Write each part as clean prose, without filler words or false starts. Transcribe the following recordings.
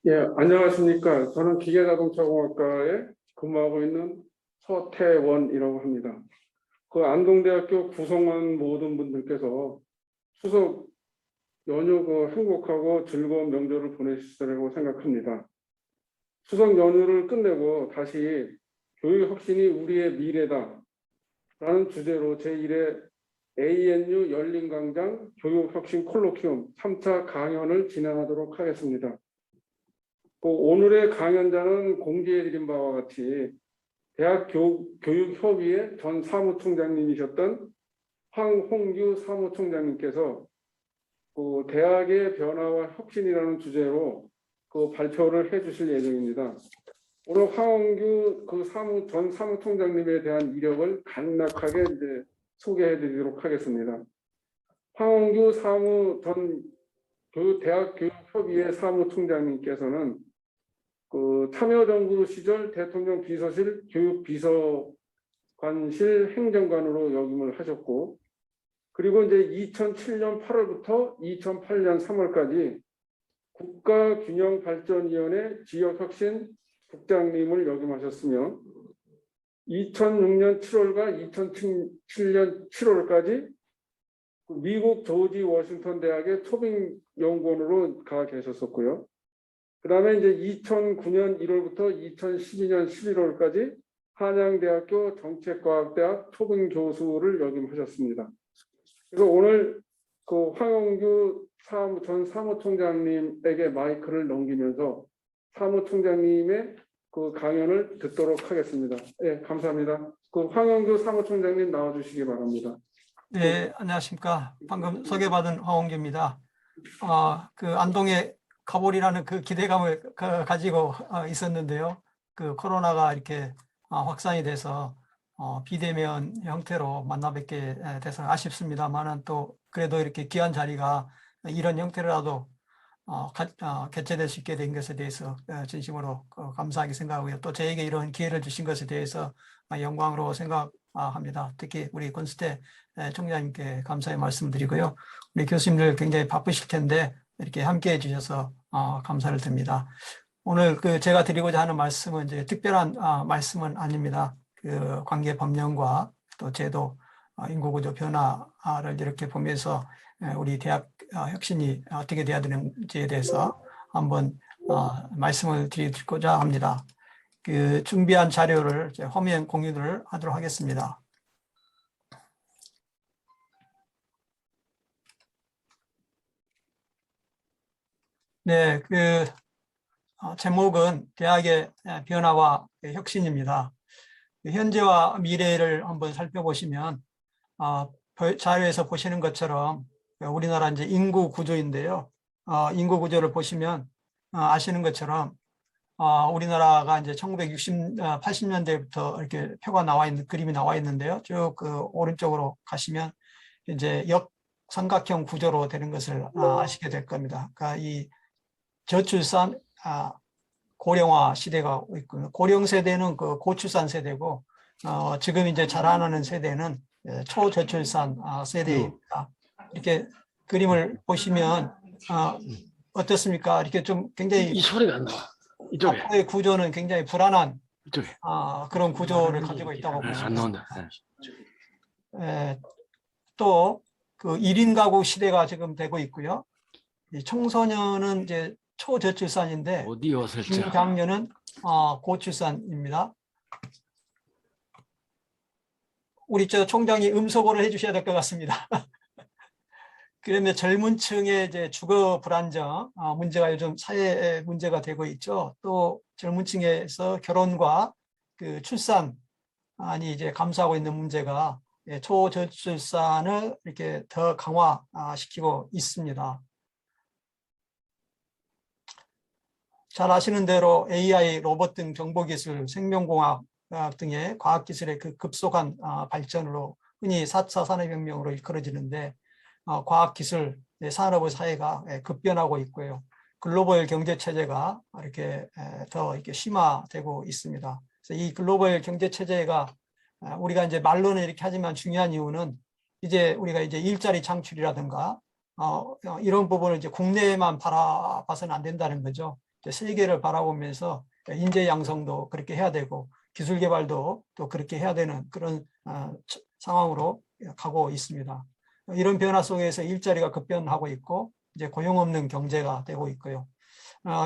예, 안녕하십니까. 저는 기계자동차공학과에 근무하고 있는 서태원이라고 합니다. 그 안동대학교 구성원 모든 분들께서 추석 연휴 행복하고 즐거운 명절을 보내시리라고 생각합니다. 추석 연휴를 끝내고 다시 교육 혁신이 우리의 미래다 라는 주제로 제1회 ANU 열린광장 교육혁신 콜로퀴움 3차 강연을 진행하도록 하겠습니다. 오늘의 강연자는 공지해드린 바와 같이 대학교육협의회 전 사무총장님이셨던 황홍규 사무총장님께서 대학의 변화와 혁신이라는 주제로 발표를 해주실 예정입니다. 오늘 황홍규 전 사무총장님에 대한 이력을 간략하게 소개해드리도록 하겠습니다. 황홍규 전 대학교육협의회 사무총장님께서는 참여정부 시절 대통령 비서실 교육비서관실 행정관으로 역임을 하셨고, 그리고 이제 2007년 8월부터 2008년 3월까지 국가균형발전위원회 지역혁신 국장님을 역임하셨으며 2006년 7월과 2007년 7월까지 미국 조지 워싱턴 대학의 토빙 연구원으로 가 계셨었고요. 그 다음에 이제 2009년 1월부터 2012년 11월까지 한양대학교 정책과학대학 토빙 교수를 역임하셨습니다. 그래서 오늘 황홍규 전 사무총장님에게 마이크를 넘기면서 사무총장님의 강연을 듣도록 하겠습니다. 네, 감사합니다. 황홍규 사무총장님 나와주시기 바랍니다. 네, 안녕하십니까. 방금 소개받은 황홍규입니다. 안동의 가볼이라는 기대감을 가지고 있었는데요. 코로나가 이렇게 확산이 돼서 비대면 형태로 만나 뵙게 돼서 아쉽습니다만은 또 그래도 이렇게 귀한 자리가 이런 형태로라도 개최될 수 있게 된 것에 대해서 진심으로 감사하게 생각하고요. 또 저에게 이런 기회를 주신 것에 대해서 영광으로 생각합니다. 특히 우리 권수태 총장님께 감사의 말씀드리고요. 우리 교수님들 굉장히 바쁘실 텐데 이렇게 함께해 주셔서 감사를 드립니다. 오늘 제가 드리고자 하는 말씀은 이제 특별한 말씀은 아닙니다. 관계 법령과 또 제도, 인구구조 변화를 이렇게 보면서 우리 대학 혁신이 어떻게 돼야 되는지에 대해서 한번 말씀을 드리고자 합니다. 준비한 자료를 화면 공유를 하도록 하겠습니다. 네, 제목은 대학의 변화와 혁신입니다. 현재와 미래를 한번 살펴보시면 자료에서 보시는 것처럼 우리나라 이제 인구 구조인데요. 인구 구조를 보시면 아시는 것처럼 우리나라가 이제 80년대부터 이렇게 표가 나와 있는 그림이 나와 있는데요. 쭉 오른쪽으로 가시면 이제 역삼각형 구조로 되는 것을 아시게 될 겁니다. 그러니까 이 저출산 고령화 시대가 있고요. 고령 세대는 고출산 세대고 지금 이제 자라나는 세대는 초저출산 세대입니다. 이렇게 그림을 보시면 어떻습니까? 이렇게 좀 굉장히 이 소리가 안 나와. 이쪽에. 앞으로의 구조는 굉장히 불안한 이쪽에. 그런 구조를 가지고 있다고 안 보시면 나온다. 또 1인 가구 시대가 지금 되고 있고요. 청소년은 이제 초저출산인데 오디오 설정. 중장년은 고출산입니다. 우리 총장이 음소거를 해주셔야 될 것 같습니다. 그러면 젊은 층의 이제 주거 불안정 문제가 요즘 사회 문제가 되고 있죠. 또 젊은 층에서 결혼과 출산이 이제 감소하고 있는 문제가 초저출산을 이렇게 더 강화시키고 있습니다. 잘 아시는 대로 AI, 로봇 등 정보기술, 생명공학 등의 과학기술의 급속한 발전으로 흔히 4차 산업혁명으로 일컬어지는데 과학기술, 산업의 사회가 급변하고 있고요. 글로벌 경제체제가 이렇게 더 이렇게 심화되고 있습니다. 그래서 이 글로벌 경제체제가 우리가 이제 말로는 이렇게 하지만 중요한 이유는 이제 우리가 이제 일자리 창출이라든가 이런 부분을 이제 국내에만 바라봐서는 안 된다는 거죠. 이제 세계를 바라보면서 인재 양성도 그렇게 해야 되고 기술 개발도 또 그렇게 해야 되는 그런 상황으로 가고 있습니다. 이런 변화 속에서 일자리가 급변하고 있고 이제 고용 없는 경제가 되고 있고요.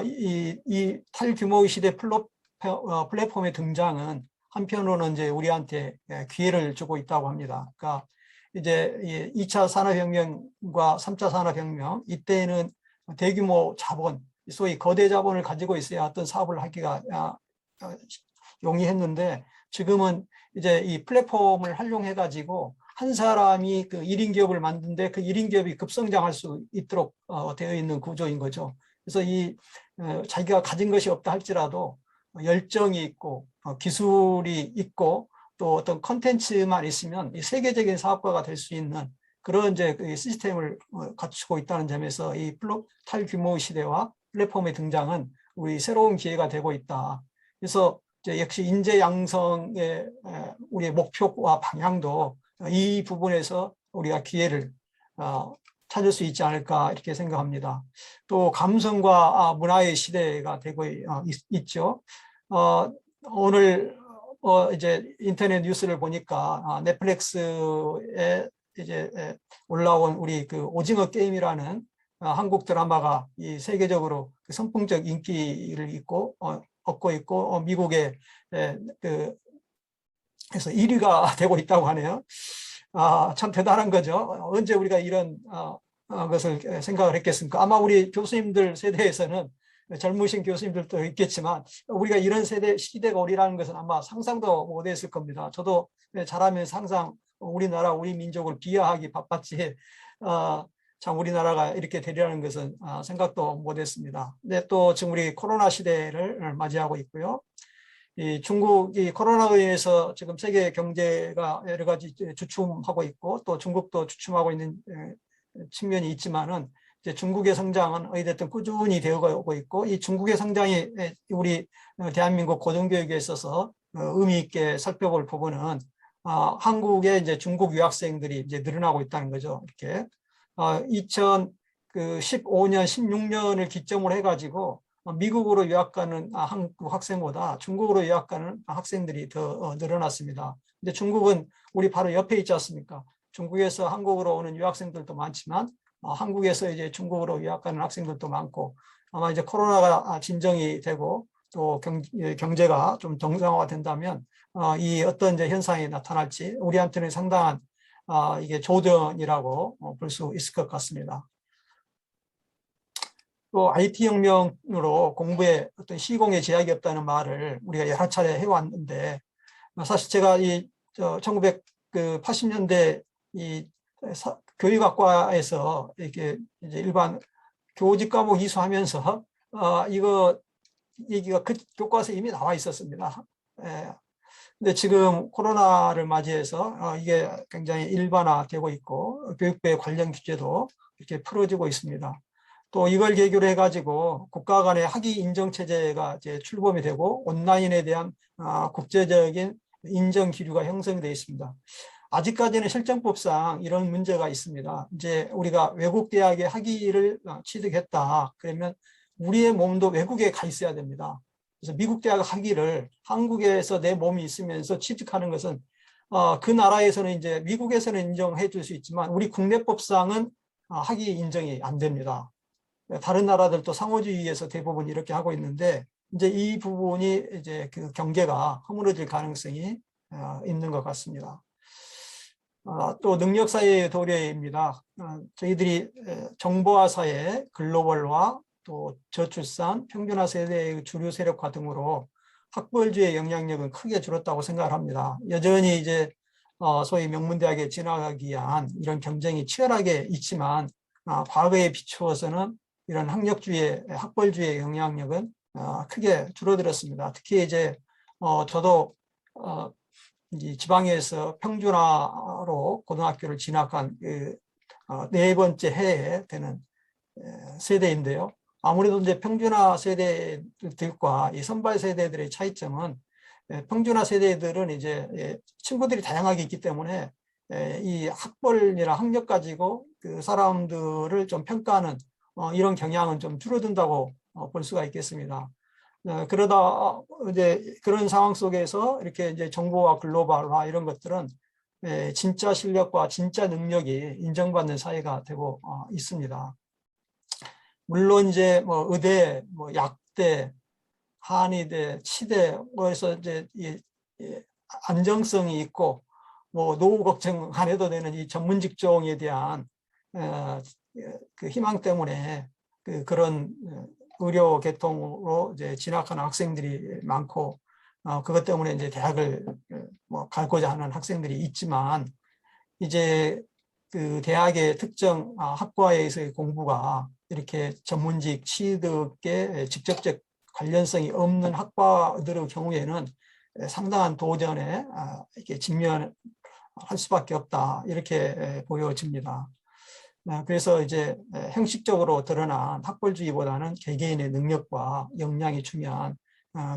이 탈규모의 시대 플랫폼의 등장은 한편으로는 이제 우리한테 기회를 주고 있다고 합니다. 그러니까 이제 2차 산업혁명과 3차 산업혁명 이때는 대규모 자본, 소위 거대 자본을 가지고 있어야 어떤 사업을 하기가 용이했는데 지금은 이제 이 플랫폼을 활용해 가지고 한 사람이 그 1인 기업을 만드는데 그 1인 기업이 급성장할 수 있도록 되어 있는 구조인 거죠. 그래서 자기가 가진 것이 없다 할지라도 열정이 있고 기술이 있고 또 어떤 컨텐츠만 있으면 이 세계적인 사업가가 될 수 있는 그런 이제 시스템을 갖추고 있다는 점에서 이 탈규모 시대와 플랫폼의 등장은 우리 새로운 기회가 되고 있다. 그래서 이제 역시 인재 양성의 우리의 목표와 방향도 이 부분에서 우리가 기회를 찾을 수 있지 않을까 이렇게 생각합니다. 또 감성과 문화의 시대가 되고 있죠. 오늘 이제 인터넷 뉴스를 보니까 넷플릭스에 이제 올라온 우리 그 오징어 게임이라는 한국 드라마가 이 세계적으로 선풍적 인기를 얻고 있고 미국에 그래서 1위가 되고 있다고 하네요. 참 대단한 거죠. 언제 우리가 이런 것을 생각을 했겠습니까? 아마 우리 교수님들 세대에서는 젊으신 교수님들도 있겠지만 우리가 이런 시대가 오리라는 것은 아마 상상도 못했을 겁니다. 저도 자라면서 항상 우리나라, 우리 민족을 비하하기 바빴지 참 우리나라가 이렇게 되리라는 것은 생각도 못했습니다. 근데 또 지금 우리 코로나 시대를 맞이하고 있고요. 이 중국이 코로나로 인해서 지금 세계 경제가 여러 가지 주춤하고 있고 또 중국도 주춤하고 있는 측면이 있지만은 이제 중국의 성장은 어찌됐든 꾸준히 되어가고 있고 이 중국의 성장이 우리 대한민국 고등교육에 있어서 의미 있게 살펴볼 부분은 한국의 이제 중국 유학생들이 이제 늘어나고 있다는 거죠. 이렇게 2015년, 16년을 기점으로 해가지고 미국으로 유학 가는 한국 학생보다 중국으로 유학 가는 학생들이 더 늘어났습니다. 근데 중국은 우리 바로 옆에 있지 않습니까? 중국에서 한국으로 오는 유학생들도 많지만 한국에서 이제 중국으로 유학 가는 학생들도 많고 아마 이제 코로나가 진정이 되고 또 경제가 좀 정상화가 된다면 이 어떤 이제 현상이 나타날지 우리한테는 상당한 이게 조정이라고 볼 수 있을 것 같습니다. 또 IT 혁명으로 공부에 어떤 시공에 제약이 없다는 말을 우리가 여러 차례 해왔는데 사실 제가 이 1980년대 이 교육학과에서 이렇게 이제 일반 교직 과목 이수하면서 이거 얘기가 그 교과서에 이미 나와 있었습니다. 근데 지금 코로나를 맞이해서 이게 굉장히 일반화되고 있고 교육부의 관련 규제도 이렇게 풀어지고 있습니다. 또 이걸 계기로 해가지고 국가 간의 학위 인정 체제가 이제 출범이 되고 온라인에 대한 국제적인 인정 기류가 형성되어 있습니다. 아직까지는 실정법상 이런 문제가 있습니다. 이제 우리가 외국 대학의 학위를 취득했다. 그러면 우리의 몸도 외국에 가 있어야 됩니다. 그래서 미국 대학 학위를 한국에서 내 몸이 있으면서 취득하는 것은 그 나라에서는 이제 미국에서는 인정해 줄 수 있지만 우리 국내법상은 학위 인정이 안 됩니다. 다른 나라들도 상호주의에서 대부분 이렇게 하고 있는데 이제 이 부분이 이제 그 경계가 허물어질 가능성이 있는 것 같습니다. 또 능력사회의 도래입니다. 저희들이 정보화 사회, 글로벌화, 또 저출산, 평준화 세대의 주류 세력화 등으로 학벌주의 영향력은 크게 줄었다고 생각을 합니다. 여전히 이제 소위 명문대학에 진학하기 위한 이런 경쟁이 치열하게 있지만 과거에 비추어서는 이런 학력주의, 학벌주의 영향력은 크게 줄어들었습니다. 특히 이제 저도 지방에서 평준화로 고등학교를 진학한 그 네 번째 해에 되는 세대인데요. 아무래도 이제 평준화 세대들과 이 선발 세대들의 차이점은 평준화 세대들은 이제 친구들이 다양하게 있기 때문에 이 학벌이나 학력 가지고 그 사람들을 좀 평가하는 이런 경향은 좀 줄어든다고 볼 수가 있겠습니다. 그러다 이제 그런 상황 속에서 이렇게 이제 정보화 글로벌화 이런 것들은 진짜 실력과 진짜 능력이 인정받는 사회가 되고 있습니다. 물론 이제 뭐 의대, 뭐 약대, 한의대, 치대 뭐해서 이제 안정성이 있고 뭐 노후 걱정 안 해도 되는 이 전문 직종에 대한 그 희망 때문에 그런 의료 계통으로 이제 진학하는 학생들이 많고 그것 때문에 이제 대학을 뭐 가고자 하는 학생들이 있지만 이제 그 대학의 특정 학과에서의 공부가 이렇게 전문직 취득에 직접적 관련성이 없는 학과들의 경우에는 상당한 도전에 이렇게 직면할 수밖에 없다 이렇게 보여집니다. 그래서 이제 형식적으로 드러난 학벌주의보다는 개개인의 능력과 역량이 중요한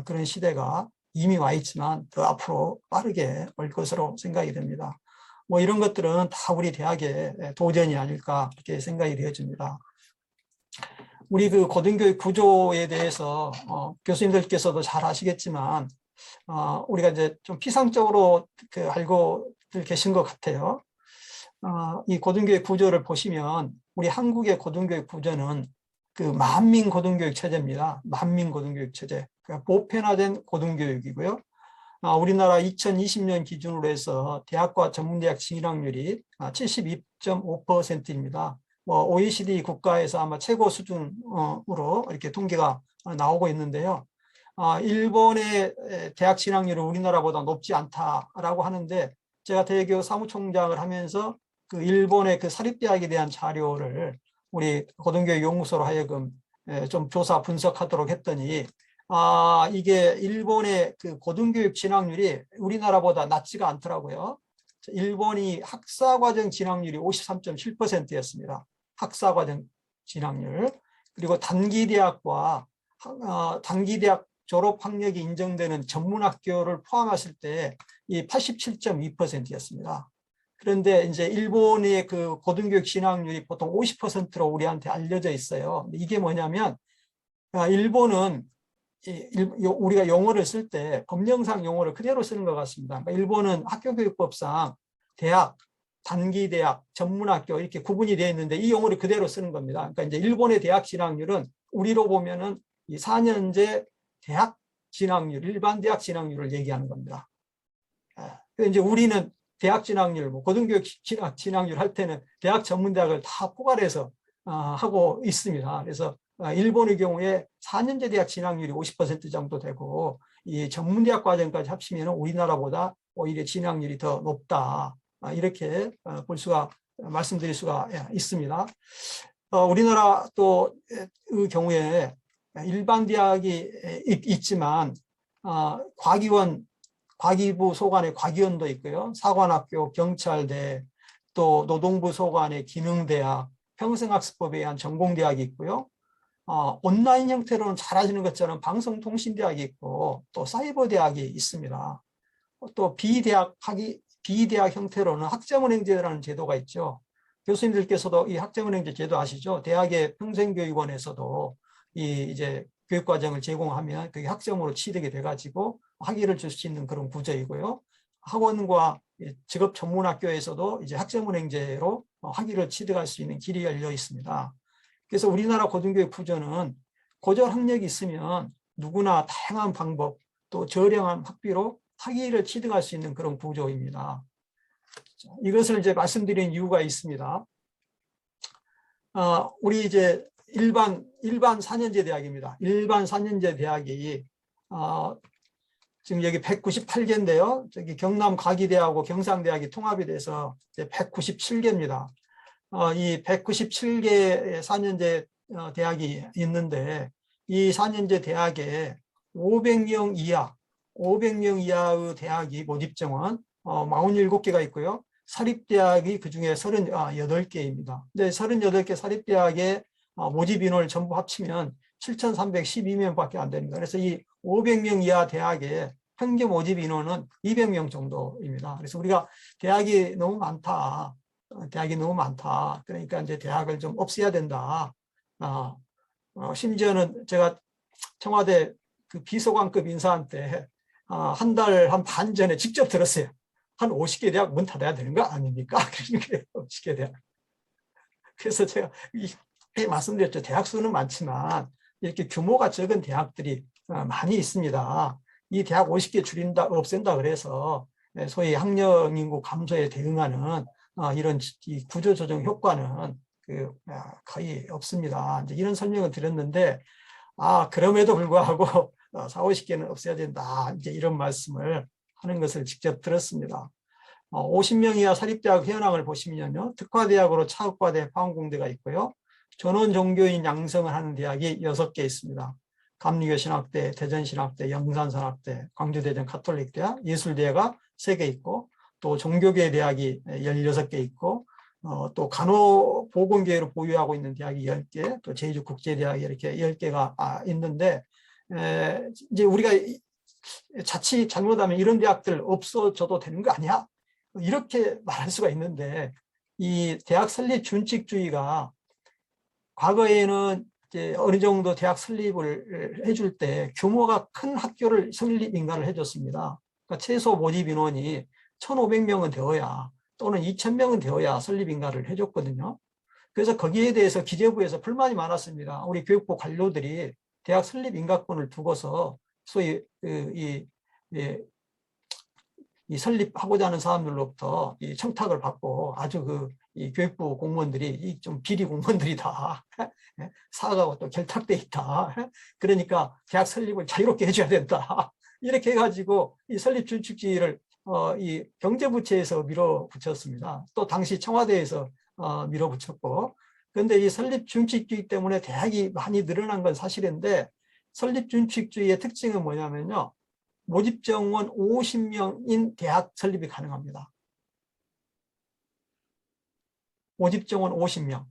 그런 시대가 이미 와 있지만 더 앞으로 빠르게 올 것으로 생각이 됩니다. 뭐 이런 것들은 다 우리 대학의 도전이 아닐까 이렇게 생각이 되어집니다. 우리 그 고등교육 구조에 대해서 교수님들께서도 잘 아시겠지만 우리가 이제 좀 피상적으로 알고 계신 것 같아요. 이 고등교육 구조를 보시면 우리 한국의 고등교육 구조는 그 만민 고등교육 체제입니다. 만민 고등교육 체제. 그러니까 보편화된 고등교육이고요. 우리나라 2020년 기준으로 해서 대학과 전문대학 진학률이 72.5%입니다. 뭐 OECD 국가에서 아마 최고 수준으로 이렇게 통계가 나오고 있는데요. 일본의 대학 진학률은 우리나라보다 높지 않다라고 하는데 제가 대교 사무총장을 하면서 그 일본의 그 사립대학에 대한 자료를 우리 고등교육 연구소로 하여금 좀 조사 분석하도록 했더니 이게 일본의 그 고등교육 진학률이 우리나라보다 낮지가 않더라고요. 일본이 학사과정 진학률이 53.7%였습니다. 학사과정 진학률. 그리고 단기대학과 단기대학 졸업 학력이 인정되는 전문학교를 포함했을 때 이 87.2%였습니다. 그런데 이제 일본의 그 고등교육 진학률이 보통 50%로 우리한테 알려져 있어요. 이게 뭐냐면 일본은 우리가 용어를 쓸 때 법령상 용어를 그대로 쓰는 것 같습니다. 그러니까 일본은 학교교육법상 대학, 단기대학, 전문학교 이렇게 구분이 되어 있는데 이 용어를 그대로 쓰는 겁니다. 그러니까 이제 일본의 대학 진학률은 우리로 보면은 이 4년제 대학 진학률, 일반 대학 진학률을 얘기하는 겁니다. 이제 우리는 대학 진학률, 뭐 고등교육 진학률 할 때는 대학 전문대학을 다 포괄해서 하고 있습니다. 그래서 일본의 경우에 4년제 대학 진학률이 50% 정도 되고 이 전문대학 과정까지 합치면 우리나라보다 오히려 진학률이 더 높다. 이렇게 말씀드릴 수가 있습니다. 우리나라 또 그 경우에 일반 대학이 있지만 과기부 소관의 과기원도 있고요. 사관학교, 경찰대, 또 노동부 소관의 기능대학, 평생학습법에 의한 전공대학이 있고요. 온라인 형태로는 잘 아시는 것처럼 방송통신대학이 있고 또 사이버대학이 있습니다. 또 비대학 형태로는 학점은행제라는 제도가 있죠. 교수님들께서도 이 학점은행제 제도 아시죠? 대학의 평생교육원에서도 이제 교육과정을 제공하면 그게 학점으로 취득이 돼가지고 학위를 줄 수 있는 그런 구조이고요. 학원과 직업전문학교에서도 이제 학점은행제로 학위를 취득할 수 있는 길이 열려 있습니다. 그래서 우리나라 고등교육 구조는 고졸 학력이 있으면 누구나 다양한 방법 또 저렴한 학비로 학위를 취득할 수 있는 그런 구조입니다. 이것을 이제 말씀드린 이유가 있습니다. 우리 이제 일반 4년제 대학입니다. 일반 4년제 대학이 지금 여기 198개인데요. 저기 경남 과기대하고 경상대학이 통합이 돼서 이제 197개입니다. 이 197개 4년제 대학이 있는데 이 4년제 대학에 500명 이하의 대학이 모집 정원 47개가 있고요. 사립대학이 그중에 38개입니다. 근데 38개 사립대학의 모집 인원을 전부 합치면 7,312명밖에 안 됩니다. 그래서 이 500명 이하 대학의 평균 모집 인원은 200명 정도입니다. 그래서 우리가 대학이 너무 많다. 그러니까 이제 대학을 좀 없애야 된다. 심지어는 제가 청와대 그 비서관급 인사한테 한 달 한 반 전에 직접 들었어요. 한 50개 대학 문 닫아야 되는 거 아닙니까? 그러니까 50개 대학. 그래서 제가 말씀드렸죠. 대학 수는 많지만 이렇게 규모가 적은 대학들이 많이 있습니다. 이 대학 50개 줄인다, 없앤다 그래서 소위 학령 인구 감소에 대응하는 이런 이 구조조정 효과는 거의 없습니다. 이제 이런 설명을 드렸는데, 그럼에도 불구하고 4, 50개는 없애야 된다. 이제 이런 말씀을 하는 것을 직접 들었습니다. 50명 이하 사립대학 현황을 보시면요. 특화대학으로 차흑과대, 파원공대가 있고요. 전원 종교인 양성을 하는 대학이 6개 있습니다. 감리교신학대, 대전신학대, 영산산학대, 광주대전 가톨릭대학, 예술대가 3개 있고, 또 종교계 대학이 16개 있고, 또 간호보건계를 보유하고 있는 대학이 10개, 또 제주국제대학이 이렇게 10개가 있는데, 이제 우리가 자칫 잘못하면 이런 대학들 없어져도 되는 거 아니야? 이렇게 말할 수가 있는데, 이 대학 설립 준칙주의가 과거에는 이제 어느 정도 대학 설립을 해줄 때 규모가 큰 학교를 설립 인가를 해줬습니다. 그러니까 최소 모집 인원이 1,500명은 되어야 또는 2,000명은 되어야 설립 인가를 해줬거든요. 그래서 거기에 대해서 기재부에서 불만이 많았습니다. 우리 교육부 관료들이 대학 설립 인가권을 두고서 소위 이 설립하고자 하는 사람들로부터 이 청탁을 받고 아주 이 교육부 공무원들이 좀 비리 공무원들이다. 사과하고 또 결탁돼 있다. 그러니까 대학 설립을 자유롭게 해줘야 된다. 이렇게 해가지고 이 설립 준칙주의를 이 경제부처에서 밀어붙였습니다. 또 당시 청와대에서 밀어붙였고, 그런데 이 설립 준칙주의 때문에 대학이 많이 늘어난 건 사실인데, 설립 준칙주의의 특징은 뭐냐면요. 모집 정원 50명인 대학 설립이 가능합니다. 모집 정원 50명.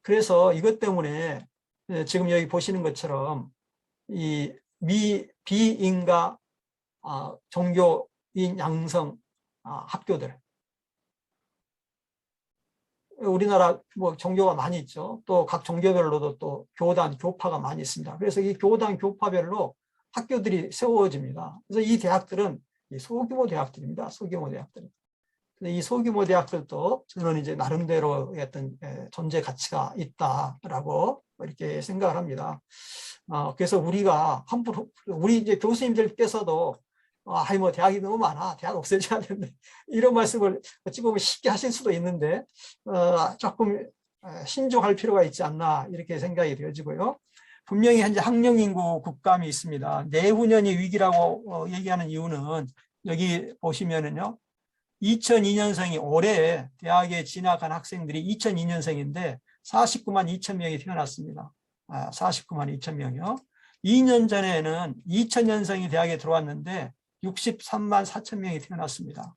그래서 이것 때문에 지금 여기 보시는 것처럼 이 비인가 종교인 양성 학교들, 우리나라 뭐 종교가 많이 있죠. 또 각 종교별로도 또 교단, 교파가 많이 있습니다. 그래서 이 교단, 교파별로 학교들이 세워집니다. 그래서 이 대학들은 소규모 대학들입니다. 소규모 대학들. 이 소규모 대학들도 저는 이제 나름대로 어떤 존재 가치가 있다라고 이렇게 생각을 합니다. 그래서 우리가 함부로 우리 이제 교수님들께서도 뭐 대학이 너무 많아, 대학 없애줘야 되는데 이런 말씀을 어찌 보면 쉽게 하실 수도 있는데 조금 신중할 필요가 있지 않나 이렇게 생각이 되어지고요. 분명히 현재 학령 인구 국감이 있습니다. 내후년이 위기라고 얘기하는 이유는 여기 보시면은요. 2002년생이 올해 대학에 진학한 학생들이 2002년생인데 49만 2천 명이 태어났습니다. 49만 2천 명이요. 2년 전에는 2000년생이 대학에 들어왔는데 63만 4천 명이 태어났습니다.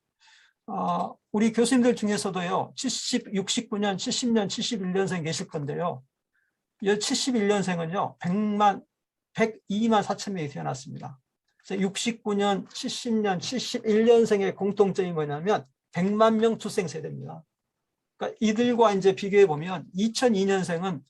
우리 교수님들 중에서도요. 69년, 70년, 71년생 계실 건데요. 이 71년생은요. 102만 4천 명이 태어났습니다. 69년, 70년, 71년생의 공통점이 뭐냐면 100만 명 출생 세대입니다. 그러니까 이들과 이제 비교해 보면 2002년생은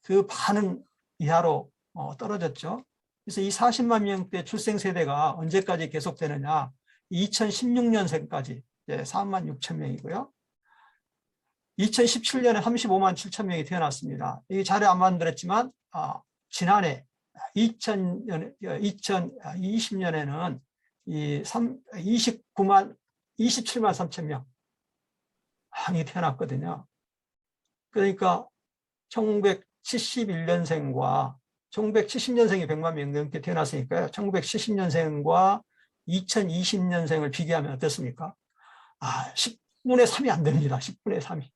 그 반은 이하로 떨어졌죠. 그래서 이 40만 명대 출생 세대가 언제까지 계속되느냐? 2016년생까지 4만 6천 명이고요. 2017년에 35만 7천 명이 태어났습니다. 이 자료 안 만들었지만 지난해 2020년에는 27만 3천 명이 태어났거든요. 그러니까 1971년생과 1970년생이 100만 명 넘게 태어났으니까요. 1970년생과 2020년생을 비교하면 어떻습니까? 10분의 3이 안 됩니다. 10분의 3이.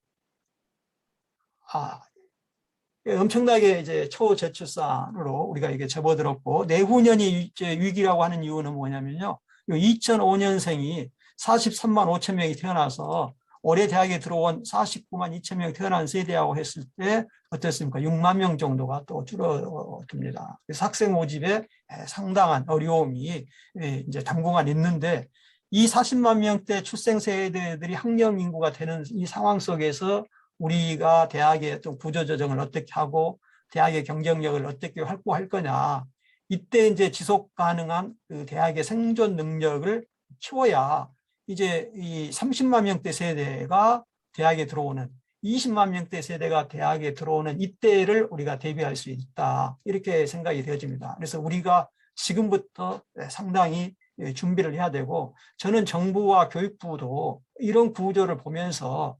엄청나게 이제 초저출산으로 우리가 이게 접어들었고, 내후년이 이제 위기라고 하는 이유는 뭐냐면요. 2005년생이 43만 5천 명이 태어나서 올해 대학에 들어온 49만 2천 명 태어난 세대하고 했을 때 어떻습니까? 6만 명 정도가 또 줄어듭니다. 그래서 학생 모집에 상당한 어려움이 이제 당분간 있는데, 이 40만 명대 출생 세대들이 학령 인구가 되는 이 상황 속에서 우리가 대학의 좀 구조조정을 어떻게 하고 대학의 경쟁력을 어떻게 확보할 거냐. 이때 이제 지속 가능한 그 대학의 생존 능력을 키워야 이제 이 30만 명대 세대가 대학에 들어오는 20만 명대 세대가 대학에 들어오는 이때를 우리가 대비할 수 있다. 이렇게 생각이 되어집니다. 그래서 우리가 지금부터 상당히 준비를 해야 되고 저는 정부와 교육부도 이런 구조를 보면서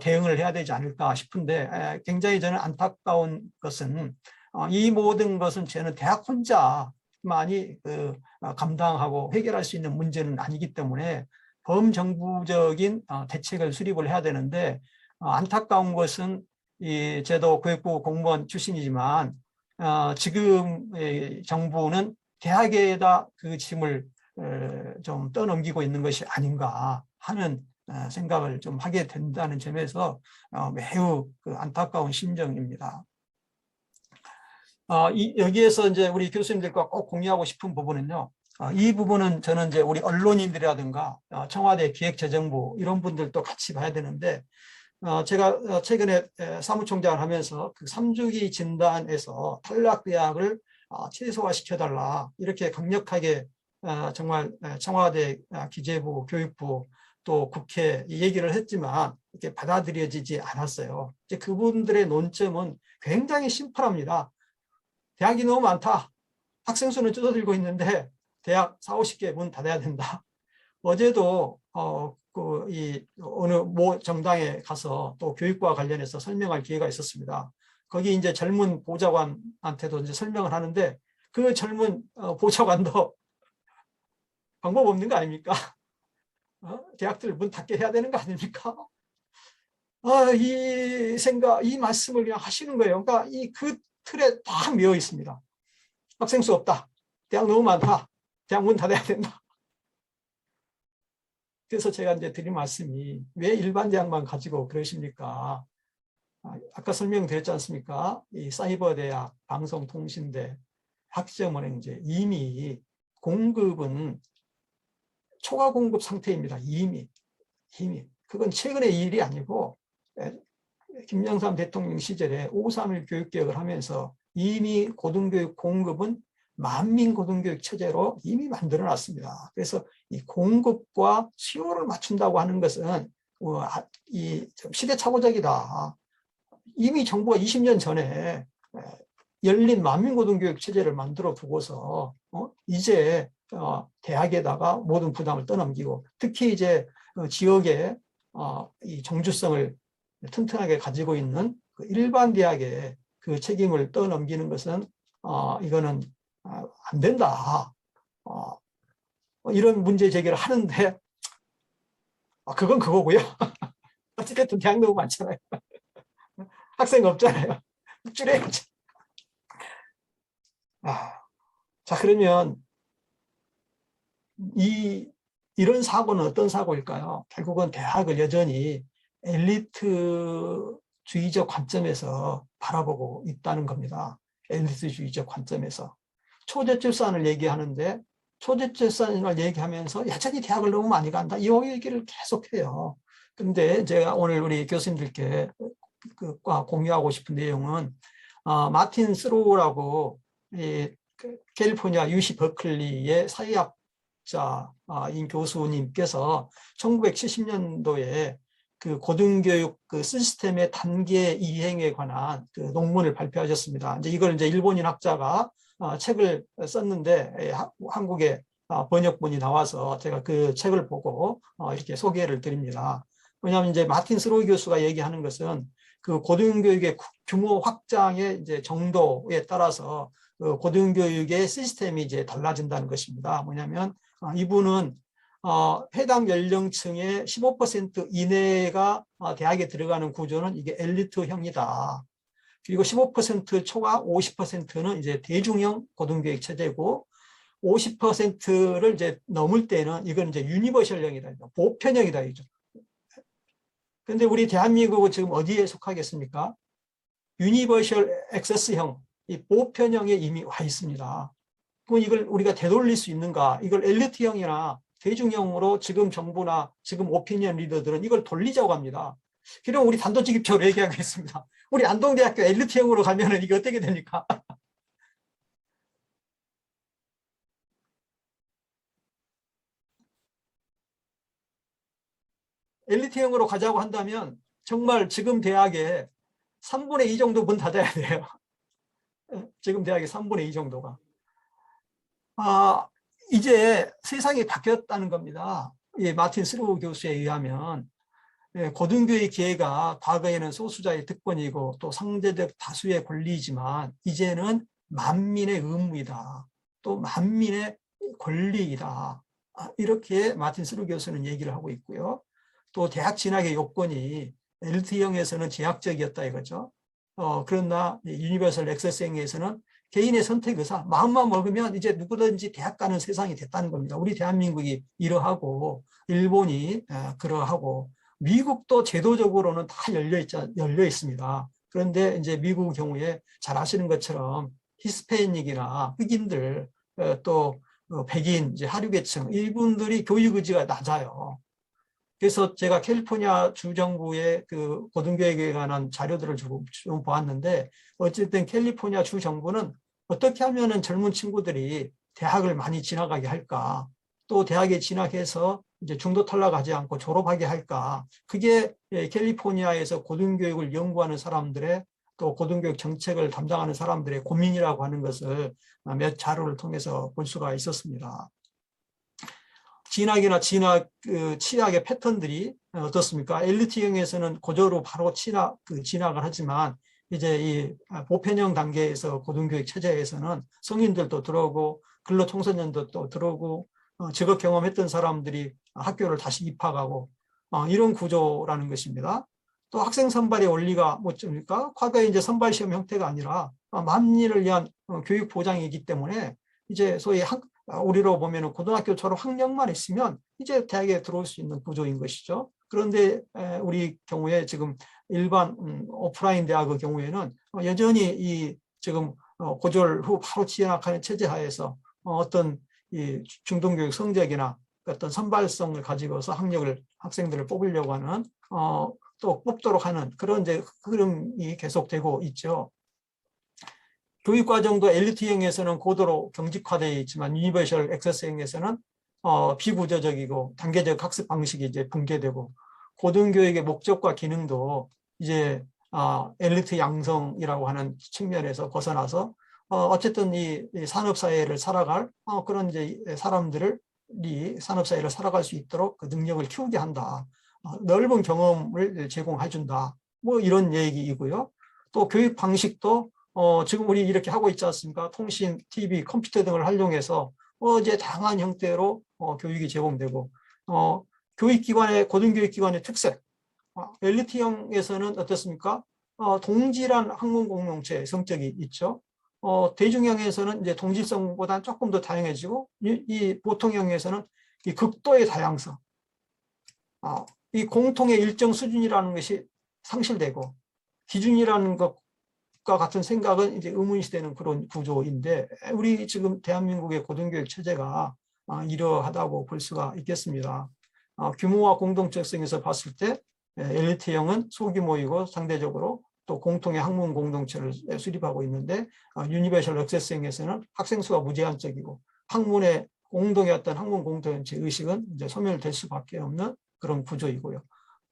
대응을 해야 되지 않을까 싶은데 굉장히 저는 안타까운 것은 이 모든 것은 저는 대학 혼자만이 감당하고 해결할 수 있는 문제는 아니기 때문에 범정부적인 대책을 수립을 해야 되는데 안타까운 것은 이 제도 교육부 공무원 출신이지만 지금 정부는 대학에다 그 짐을 좀 떠넘기고 있는 것이 아닌가 하는 생각을 좀 하게 된다는 점에서 매우 안타까운 심정입니다. 여기에서 이제 우리 교수님들과 꼭 공유하고 싶은 부분은요. 이 부분은 저는 이제 우리 언론인들이라든가 청와대 기획재정부 이런 분들도 같이 봐야 되는데 제가 최근에 사무총장을 하면서 그 3주기 진단에서 탈락대학을 최소화시켜달라 이렇게 강력하게 정말 청와대, 기재부, 교육부 또 국회 얘기를 했지만 이렇게 받아들여지지 않았어요. 이제 그분들의 논점은 굉장히 심플합니다. 대학이 너무 많다. 학생 수는 줄어들고 있는데 대학 40, 50개 문 닫아야 된다. 어제도 어느 모 정당에 가서 또 교육과 관련해서 설명할 기회가 있었습니다. 거기 이제 젊은 보좌관한테도 이제 설명을 하는데 그 젊은 보좌관도 방법 없는 거 아닙니까? 대학들 문 닫게 해야 되는 거 아닙니까? 이 생각, 이 말씀을 그냥 하시는 거예요. 그러니까 그 틀에 딱 메어 있습니다. 학생 수 없다. 대학 너무 많다. 대학 문 닫아야 된다. 그래서 제가 이제 드린 말씀이 왜 일반 대학만 가지고 그러십니까? 아까 설명드렸지 않습니까? 이 사이버 대학, 방송통신대, 학점은행제 이미 공급은 초과 공급 상태입니다. 이미. 그건 최근의 일이 아니고 김영삼 대통령 시절에 5.3일 교육개혁을 하면서 이미 고등교육 공급은 만민 고등교육 체제로 이미 만들어놨습니다. 그래서 이 공급과 수요를 맞춘다고 하는 것은 좀 시대착오적이다. 이미 정부가 20년 전에 열린 만민 고등교육 체제를 만들어 두고서 이제 대학에다가 모든 부담을 떠넘기고 특히 이제 지역의 이 정주성을 튼튼하게 가지고 있는 그 일반 대학에 그 책임을 떠넘기는 것은 이거는 안 된다. 이런 문제 제기를 하는데 그건 그거고요. 어쨌든 대학 너무 많잖아요. 학생 없잖아요. 줄여야죠. 자 그러면 이런 사고는 어떤 사고일까요? 결국은 대학을 여전히 엘리트주의적 관점에서 바라보고 있다는 겁니다. 엘리트주의적 관점에서. 초저출산을 얘기하는데 초저출산을 얘기하면서 여전히 대학을 너무 많이 간다. 이 얘기를 계속해요. 그런데 제가 오늘 우리 교수님들께 공유하고 싶은 내용은 마틴 스로우라고 캘리포니아 UC 버클리의 사회학자인 교수님께서 1970년도에 그 고등교육 그 시스템의 단계 이행에 관한 그 논문을 발표하셨습니다. 이걸 이제 일본인 학자가 책을 썼는데 한국에 번역본이 나와서 제가 그 책을 보고 이렇게 소개를 드립니다. 왜냐하면 이제 마틴 스로우 교수가 얘기하는 것은 그 고등교육의 규모 확장의 이제 정도에 따라서 그 고등교육의 시스템이 이제 달라진다는 것입니다. 뭐냐면 이분은 해당 연령층의 15% 이내가 대학에 들어가는 구조는 이게 엘리트형이다. 그리고 15% 초과 50%는 이제 대중형 고등교육 체제고 50%를 이제 넘을 때는 이건 이제 유니버셜형이다. 보편형이다. 그런데 우리 대한민국은 지금 어디에 속하겠습니까? 유니버셜 액세스형, 이 보편형에 이미 와 있습니다. 그럼 이걸 우리가 되돌릴 수 있는가? 이걸 엘리트형이나 대중형으로 지금 정부나 지금 오피니언 리더들은 이걸 돌리자고 합니다. 그럼 우리 단도직입적으로 얘기하겠습니다. 우리 안동대학교 엘리트형으로 가면은 이게 어떻게 됩니까? 엘리트형으로 가자고 한다면 정말 지금 대학에 3분의 2 정도 문 닫아야 돼요. 지금 대학의 3분의 2 정도가. 이제 세상이 바뀌었다는 겁니다. 예, 마틴 스루우 교수에 의하면 고등교육 기회가 과거에는 소수자의 특권이고 또 상대적 다수의 권리이지만 이제는 만민의 의무이다. 또 만민의 권리이다. 이렇게 마틴 스루우 교수는 얘기를 하고 있고요. 또 대학 진학의 요건이 엘리트형에서는 제약적이었다 이거죠. 그러나 유니버설 액세스형에서는 개인의 선택 의사, 마음만 먹으면 이제 누구든지 대학 가는 세상이 됐다는 겁니다. 우리 대한민국이 이러하고 일본이 그러하고 미국도 제도적으로는 다 열려 있습니다. 그런데 이제 미국 경우에 잘 아시는 것처럼 히스패닉이나 흑인들 또 백인 이제 하류계층 이분들이 교육 의지가 낮아요. 그래서 제가 캘리포니아 주정부의 그 고등교육에 관한 자료들을 좀 보았는데 어쨌든 캘리포니아 주정부는 어떻게 하면은 젊은 친구들이 대학을 많이 진학하게 할까? 또 대학에 진학해서 이제 중도 탈락하지 않고 졸업하게 할까? 그게 캘리포니아에서 고등교육을 연구하는 사람들의 또 고등교육 정책을 담당하는 사람들의 고민이라고 하는 것을 몇 자료를 통해서 볼 수가 있었습니다. 진학이나 취약의 패턴들이 어떻습니까? 엘리트형에서는 고저로 바로 진학을 하지만 이제 이 보편형 단계에서 고등교육 체제에서는 성인들도 들어오고 근로청소년도 또 들어오고 직업 경험했던 사람들이 학교를 다시 입학하고 이런 구조라는 것입니다. 또 학생 선발의 원리가 뭐입니까? 과거에 이제 선발 시험 형태가 아니라 만민을 위한 교육 보장이기 때문에 이제 소위 우리로 보면 고등학교 졸업 학력만 있으면 이제 대학에 들어올 수 있는 구조인 것이죠. 그런데 우리 경우에 지금 일반 오프라인 대학의 경우에는 여전히 이 지금 고졸 후 바로 진학하는 체제 하에서 어떤 이 중등교육 성적이나 어떤 선발성을 가지고서 학생들을 뽑으려고 하는 또 뽑도록 하는 그런 이제 흐름이 계속되고 있죠. 교육과정도 엘리트형에서는 고도로 경직화되어 있지만 유니버셜 액세스형에서는 비구조적이고 단계적 학습 방식이 이제 붕괴되고 고등교육의 목적과 기능도 이제 엘리트 양성이라고 하는 측면에서 벗어나서 어쨌든 이 산업사회를 살아갈 그런 이제 사람들을 산업사회를 살아갈 수 있도록 그 능력을 키우게 한다. 넓은 경험을 제공해 준다. 뭐 이런 얘기이고요. 또 교육 방식도 지금 우리 이렇게 하고 있지 않습니까? 통신, TV, 컴퓨터 등을 활용해서 이제 다양한 형태로 교육이 제공되고 교육기관의 고등교육기관의 특색 엘리트형에서는 어떻습니까? 동질한 학문 공동체 성격이 있죠. 대중형에서는 이제 동질성보다는 조금 더 다양해지고 이 보통형에서는 이 극도의 다양성 이 공통의 일정 수준이라는 것이 상실되고 기준이라는 것과 같은 생각은 이제 의문시되는 그런 구조인데 우리 지금 대한민국의 고등교육 체제가 이러하다고 볼 수가 있겠습니다. 규모와 공동체성에서 봤을 때 엘리트형은 소규모이고 상대적으로 또 공통의 학문 공동체를 수립하고 있는데 유니버셜 액세스형에서는 학생 수가 무제한적이고 학문의 공동의 어떤 학문 공동체 의식은 이제 소멸될 수밖에 없는 그런 구조이고요.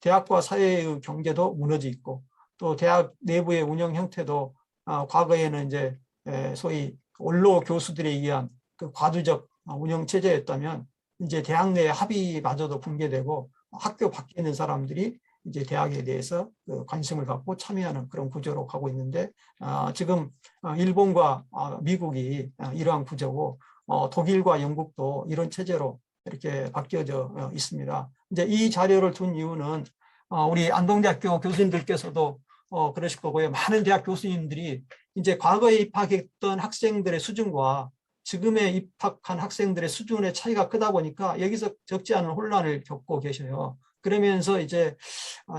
대학과 사회의 경계도 무너져 있고 또 대학 내부의 운영 형태도 과거에는 이제 소위 원로 교수들에 의한 그 과도적 운영 체제였다면 이제 대학 내 합의마저도 붕괴되고 학교 밖에 있는 사람들이 이제 대학에 대해서 관심을 갖고 참여하는 그런 구조로 가고 있는데 지금 일본과 미국이 이러한 구조고 독일과 영국도 이런 체제로 이렇게 바뀌어져 있습니다. 이제 이 자료를 둔 이유는 우리 안동대학교 교수님들께서도 그러실 거고요. 많은 대학 교수님들이 이제 과거에 입학했던 학생들의 수준과 지금에 입학한 학생들의 수준의 차이가 크다 보니까 여기서 적지 않은 혼란을 겪고 계셔요. 그러면서 이제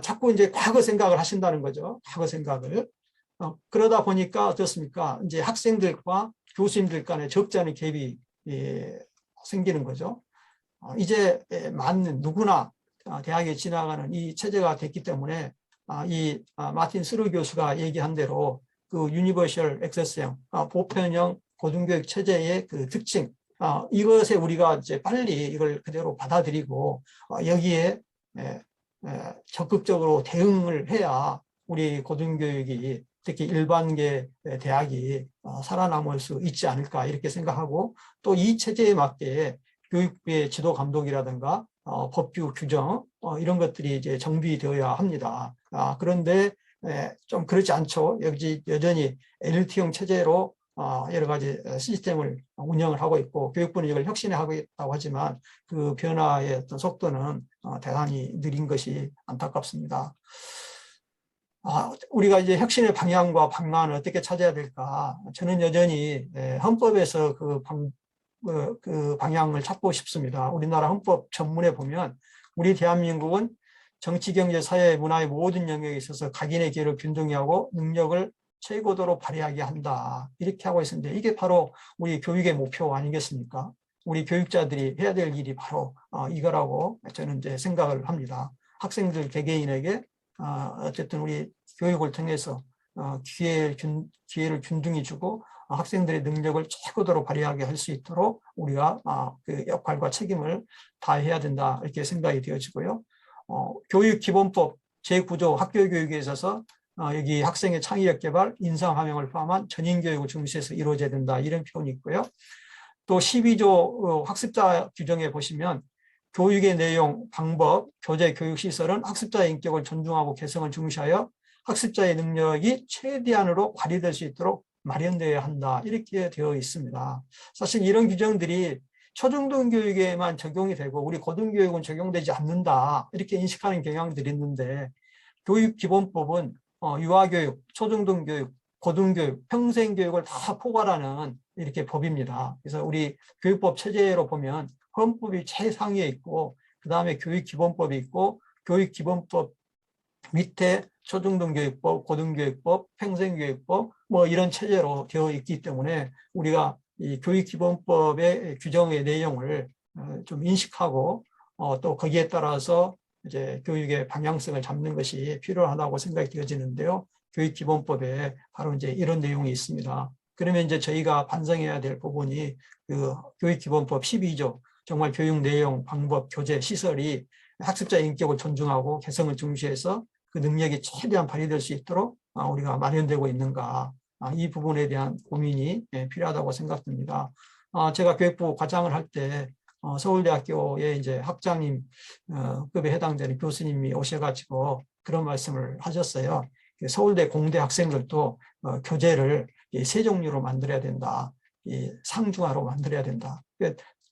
자꾸 이제 과거 생각을 하신다는 거죠. 과거 생각을. 그러다 보니까 어떻습니까? 이제 학생들과 교수님들 간에 적지 않은 갭이 생기는 거죠. 이제 맞는 누구나 대학에 진학하는 이 체제가 됐기 때문에 마틴 스루 교수가 얘기한 대로 그 유니버셜 액세스형 보편형 고등교육 체제의 그 특징, 이것에 우리가 이제 빨리 이걸 그대로 받아들이고 여기에 적극적으로 대응을 해야 우리 고등교육이 특히 일반계 대학이 살아남을 수 있지 않을까 이렇게 생각하고, 또 이 체제에 맞게 교육부의 지도 감독이라든가 법규 규정 이런 것들이 이제 정비되어야 합니다. 그런데 좀 그렇지 않죠. 여전히 LT형 체제로 여러 가지 시스템을 운영을 하고 있고, 교육부는 이걸 혁신해 하고 있다고 하지만 그 변화의 어떤 속도는 대단히 느린 것이 안타깝습니다. 우리가 이제 혁신의 방향과 방안을 어떻게 찾아야 될까? 저는 여전히 헌법에서 그 방향을 찾고 싶습니다. 우리나라 헌법 전문에 보면 우리 대한민국은 정치, 경제, 사회, 문화의 모든 영역에 있어서 각인의 기회를 균등히 하고 능력을 최고도로 발휘하게 한다. 이렇게 하고 있는데 이게 바로 우리 교육의 목표 아니겠습니까? 우리 교육자들이 해야 될 일이 바로 이거라고 저는 이제 생각을 합니다. 학생들 개개인에게 어쨌든 우리 교육을 통해서 기회를 균등히 주고 학생들의 능력을 최고도로 발휘하게 할 수 있도록 우리가 그 역할과 책임을 다해야 된다 이렇게 생각이 되어지고요. 교육기본법 제9조 학교교육에 있어서 여기 학생의 창의력 개발, 인성함양을 포함한 전인교육을 중시해서 이루어져야 된다 이런 표현이 있고요. 또 12조 학습자 규정에 보시면 교육의 내용, 방법, 교재, 교육시설은 학습자의 인격을 존중하고 개성을 중시하여 학습자의 능력이 최대한으로 발휘될 수 있도록 마련되어야 한다 이렇게 되어 있습니다. 사실 이런 규정들이 초중등 교육에만 적용이 되고 우리 고등교육은 적용되지 않는다 이렇게 인식하는 경향들이 있는데, 교육기본법은 유아교육, 초중등 교육, 고등교육, 평생교육을 다 포괄하는 이렇게 법입니다. 그래서 우리 교육법 체제로 보면 헌법이 최상위에 있고 그 다음에 교육기본법이 있고 교육기본법 밑에 초중등교육법, 고등교육법, 평생교육법 뭐 이런 체제로 되어 있기 때문에 우리가 이 교육기본법의 규정의 내용을 좀 인식하고 또 거기에 따라서 이제 교육의 방향성을 잡는 것이 필요하다고 생각이 되어지는데요. 교육기본법에 바로 이제 이런 내용이 있습니다. 그러면 이제 저희가 반성해야 될 부분이 그 교육기본법 12조 정말 교육 내용, 방법, 교재, 시설이 학습자의 인격을 존중하고 개성을 중시해서 그 능력이 최대한 발휘될 수 있도록 우리가 마련되고 있는가, 이 부분에 대한 고민이 필요하다고 생각됩니다. 제가 교육부 과장을 할 때 서울대학교에 이제 학장님 급에 해당되는 교수님이 오셔가지고 그런 말씀을 하셨어요. 서울대 공대 학생들도 교재를 세 종류로 만들어야 된다. 상중하로 만들어야 된다.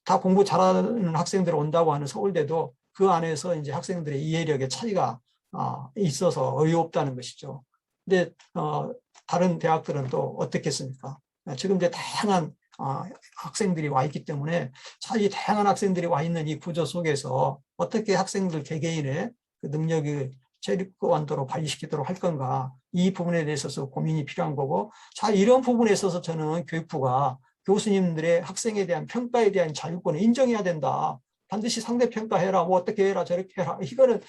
다 공부 잘하는 학생들 온다고 하는 서울대도 그 안에서 이제 학생들의 이해력의 차이가 있어서 어이없다는 것이죠. 근데 다른 대학들은 또 어떻겠습니까? 지금 이제 다양한 학생들이 와 있기 때문에 이 다양한 학생들이 와 있는 이 구조 속에서 어떻게 학생들 개개인의 그 능력을 최고한도로 발휘시키도록 할 건가, 이 부분에 대해서 고민이 필요한 거고, 이런 부분에 있어서 저는 교육부가 교수님들의 학생에 대한 평가에 대한 자유권을 인정해야 된다. 반드시 상대평가해라, 뭐 어떻게 해라, 저렇게 해라. 이거는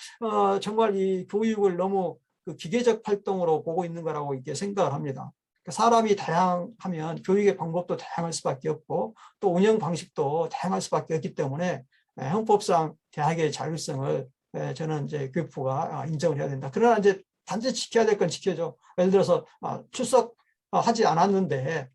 정말 이 교육을 너무 그 기계적 활동으로 보고 있는 거라고 이렇게 생각을 합니다. 사람이 다양하면 교육의 방법도 다양할 수밖에 없고 또 운영 방식도 다양할 수밖에 없기 때문에 헌법상 대학의 자율성을 저는 이제 교육부가 인정을 해야 된다. 그러나 이제 반드시 지켜야 될 건 지켜줘. 예를 들어서 출석하지 않았는데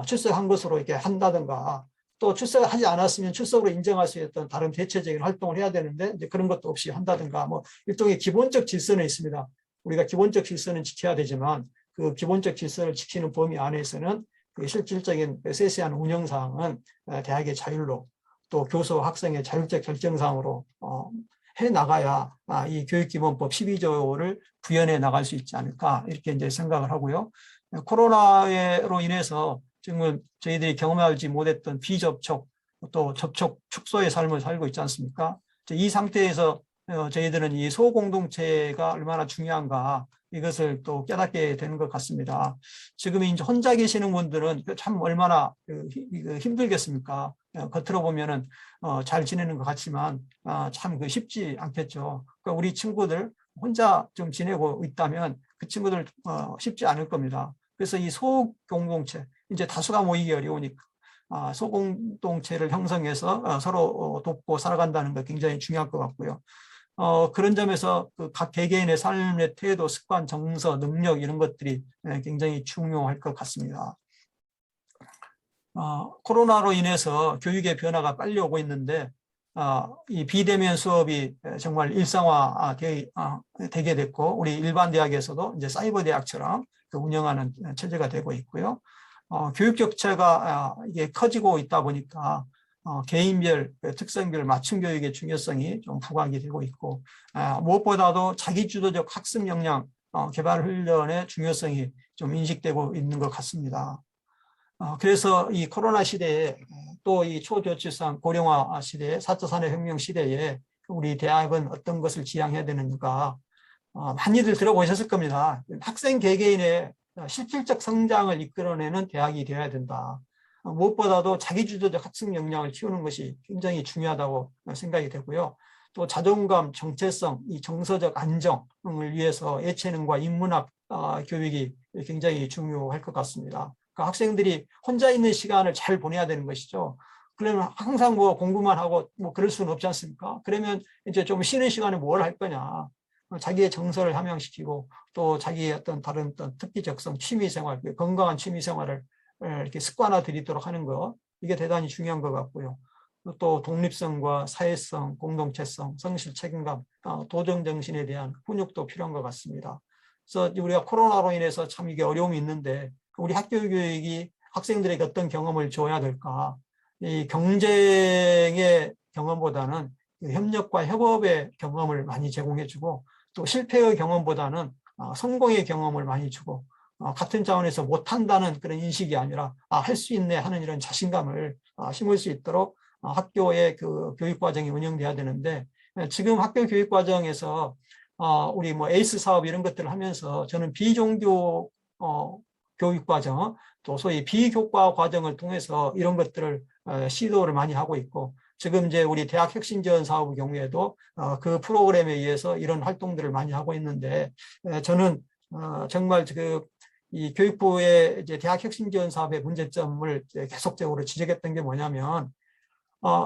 출석한 것으로 이렇게 한다든가, 또 출석하지 않았으면 출석으로 인정할 수 있던 다른 대체적인 활동을 해야 되는데 이제 그런 것도 없이 한다든가, 뭐 일종의 기본적 질서는 있습니다. 우리가 기본적 질서는 지켜야 되지만 그 기본적 질서를 지키는 범위 안에서는 그 실질적인 세세한 운영사항은 대학의 자율로, 또 교수 학생의 자율적 결정사항으로 해나가야 이 교육기본법 12조를 구현해 나갈 수 있지 않을까 이렇게 이제 생각을 하고요. 코로나로 인해서 지금 저희들이 경험하지 못했던 비접촉, 또 접촉 축소의 삶을 살고 있지 않습니까? 이 상태에서 저희들은 이 소공동체가 얼마나 중요한가 이것을 또 깨닫게 되는 것 같습니다. 지금 이제 혼자 계시는 분들은 참 얼마나 힘들겠습니까? 겉으로 보면은 잘 지내는 것 같지만 참 쉽지 않겠죠. 그러니까 우리 친구들, 혼자 좀 지내고 있다면 그 친구들 쉽지 않을 겁니다. 그래서 이 소공동체, 이제 다수가 모이기 어려우니까 소공동체를 형성해서 서로 돕고 살아간다는 거 굉장히 중요할 것 같고요. 그런 점에서 그 각 개개인의 삶의 태도, 습관, 정서, 능력 이런 것들이 굉장히 중요할 것 같습니다. 코로나로 인해서 교육의 변화가 빨리 오고 있는데 이 비대면 수업이 정말 일상화 되게 됐고 우리 일반 대학에서도 이제 사이버 대학처럼 그 운영하는 체제가 되고 있고요. 교육 격차가 이게 커지고 있다 보니까 개인별, 특성별 맞춤 교육의 중요성이 좀 부각이 되고 있고 무엇보다도 자기주도적 학습 역량 개발 훈련의 중요성이 좀 인식되고 있는 것 같습니다. 그래서 이 코로나 시대에 또 이 초저출산 고령화 시대에 4차 산업혁명 시대에 우리 대학은 어떤 것을 지향해야 되는가 많이들 들어보셨을 겁니다. 학생 개개인의 실질적 성장을 이끌어내는 대학이 되어야 된다. 무엇보다도 자기주도적 학습 역량을 키우는 것이 굉장히 중요하다고 생각이 되고요. 또 자존감, 정체성, 이 정서적 안정을 위해서 예체능과 인문학 교육이 굉장히 중요할 것 같습니다. 그러니까 학생들이 혼자 있는 시간을 잘 보내야 되는 것이죠. 그러면 항상 뭐 공부만 하고 뭐 그럴 수는 없지 않습니까? 그러면 이제 좀 쉬는 시간에 뭘 할 거냐. 자기의 정서를 함양시키고 또 자기의 어떤 다른 어떤 특기적성, 취미생활, 건강한 취미생활을 이렇게 습관화 들이도록 하는 것, 이게 대단히 중요한 것 같고요. 또 독립성과 사회성, 공동체성, 성실 책임감, 도전 정신에 대한 훈육도 필요한 것 같습니다. 그래서 우리가 코로나로 인해서 참 이게 어려움이 있는데 우리 학교 교육이 학생들에게 어떤 경험을 줘야 될까? 이 경쟁의 경험보다는 협력과 협업의 경험을 많이 제공해주고 또 실패의 경험보다는 성공의 경험을 많이 주고 같은 차원에서 못한다는 그런 인식이 아니라 할 수 있네 하는 이런 자신감을 심을 수 있도록 학교의 그 교육과정이 운영돼야 되는데 지금 학교 교육과정에서 우리 뭐 에이스 사업 이런 것들을 하면서 저는 비종교 교육과정 또 소위 비교과 과정을 통해서 이런 것들을 시도를 많이 하고 있고 지금 이제 우리 대학 혁신 지원 사업의 경우에도 그 프로그램에 의해서 이런 활동들을 많이 하고 있는데 저는 정말 이 교육부의 이제 대학 혁신 지원 사업의 문제점을 계속적으로 지적했던 게 뭐냐면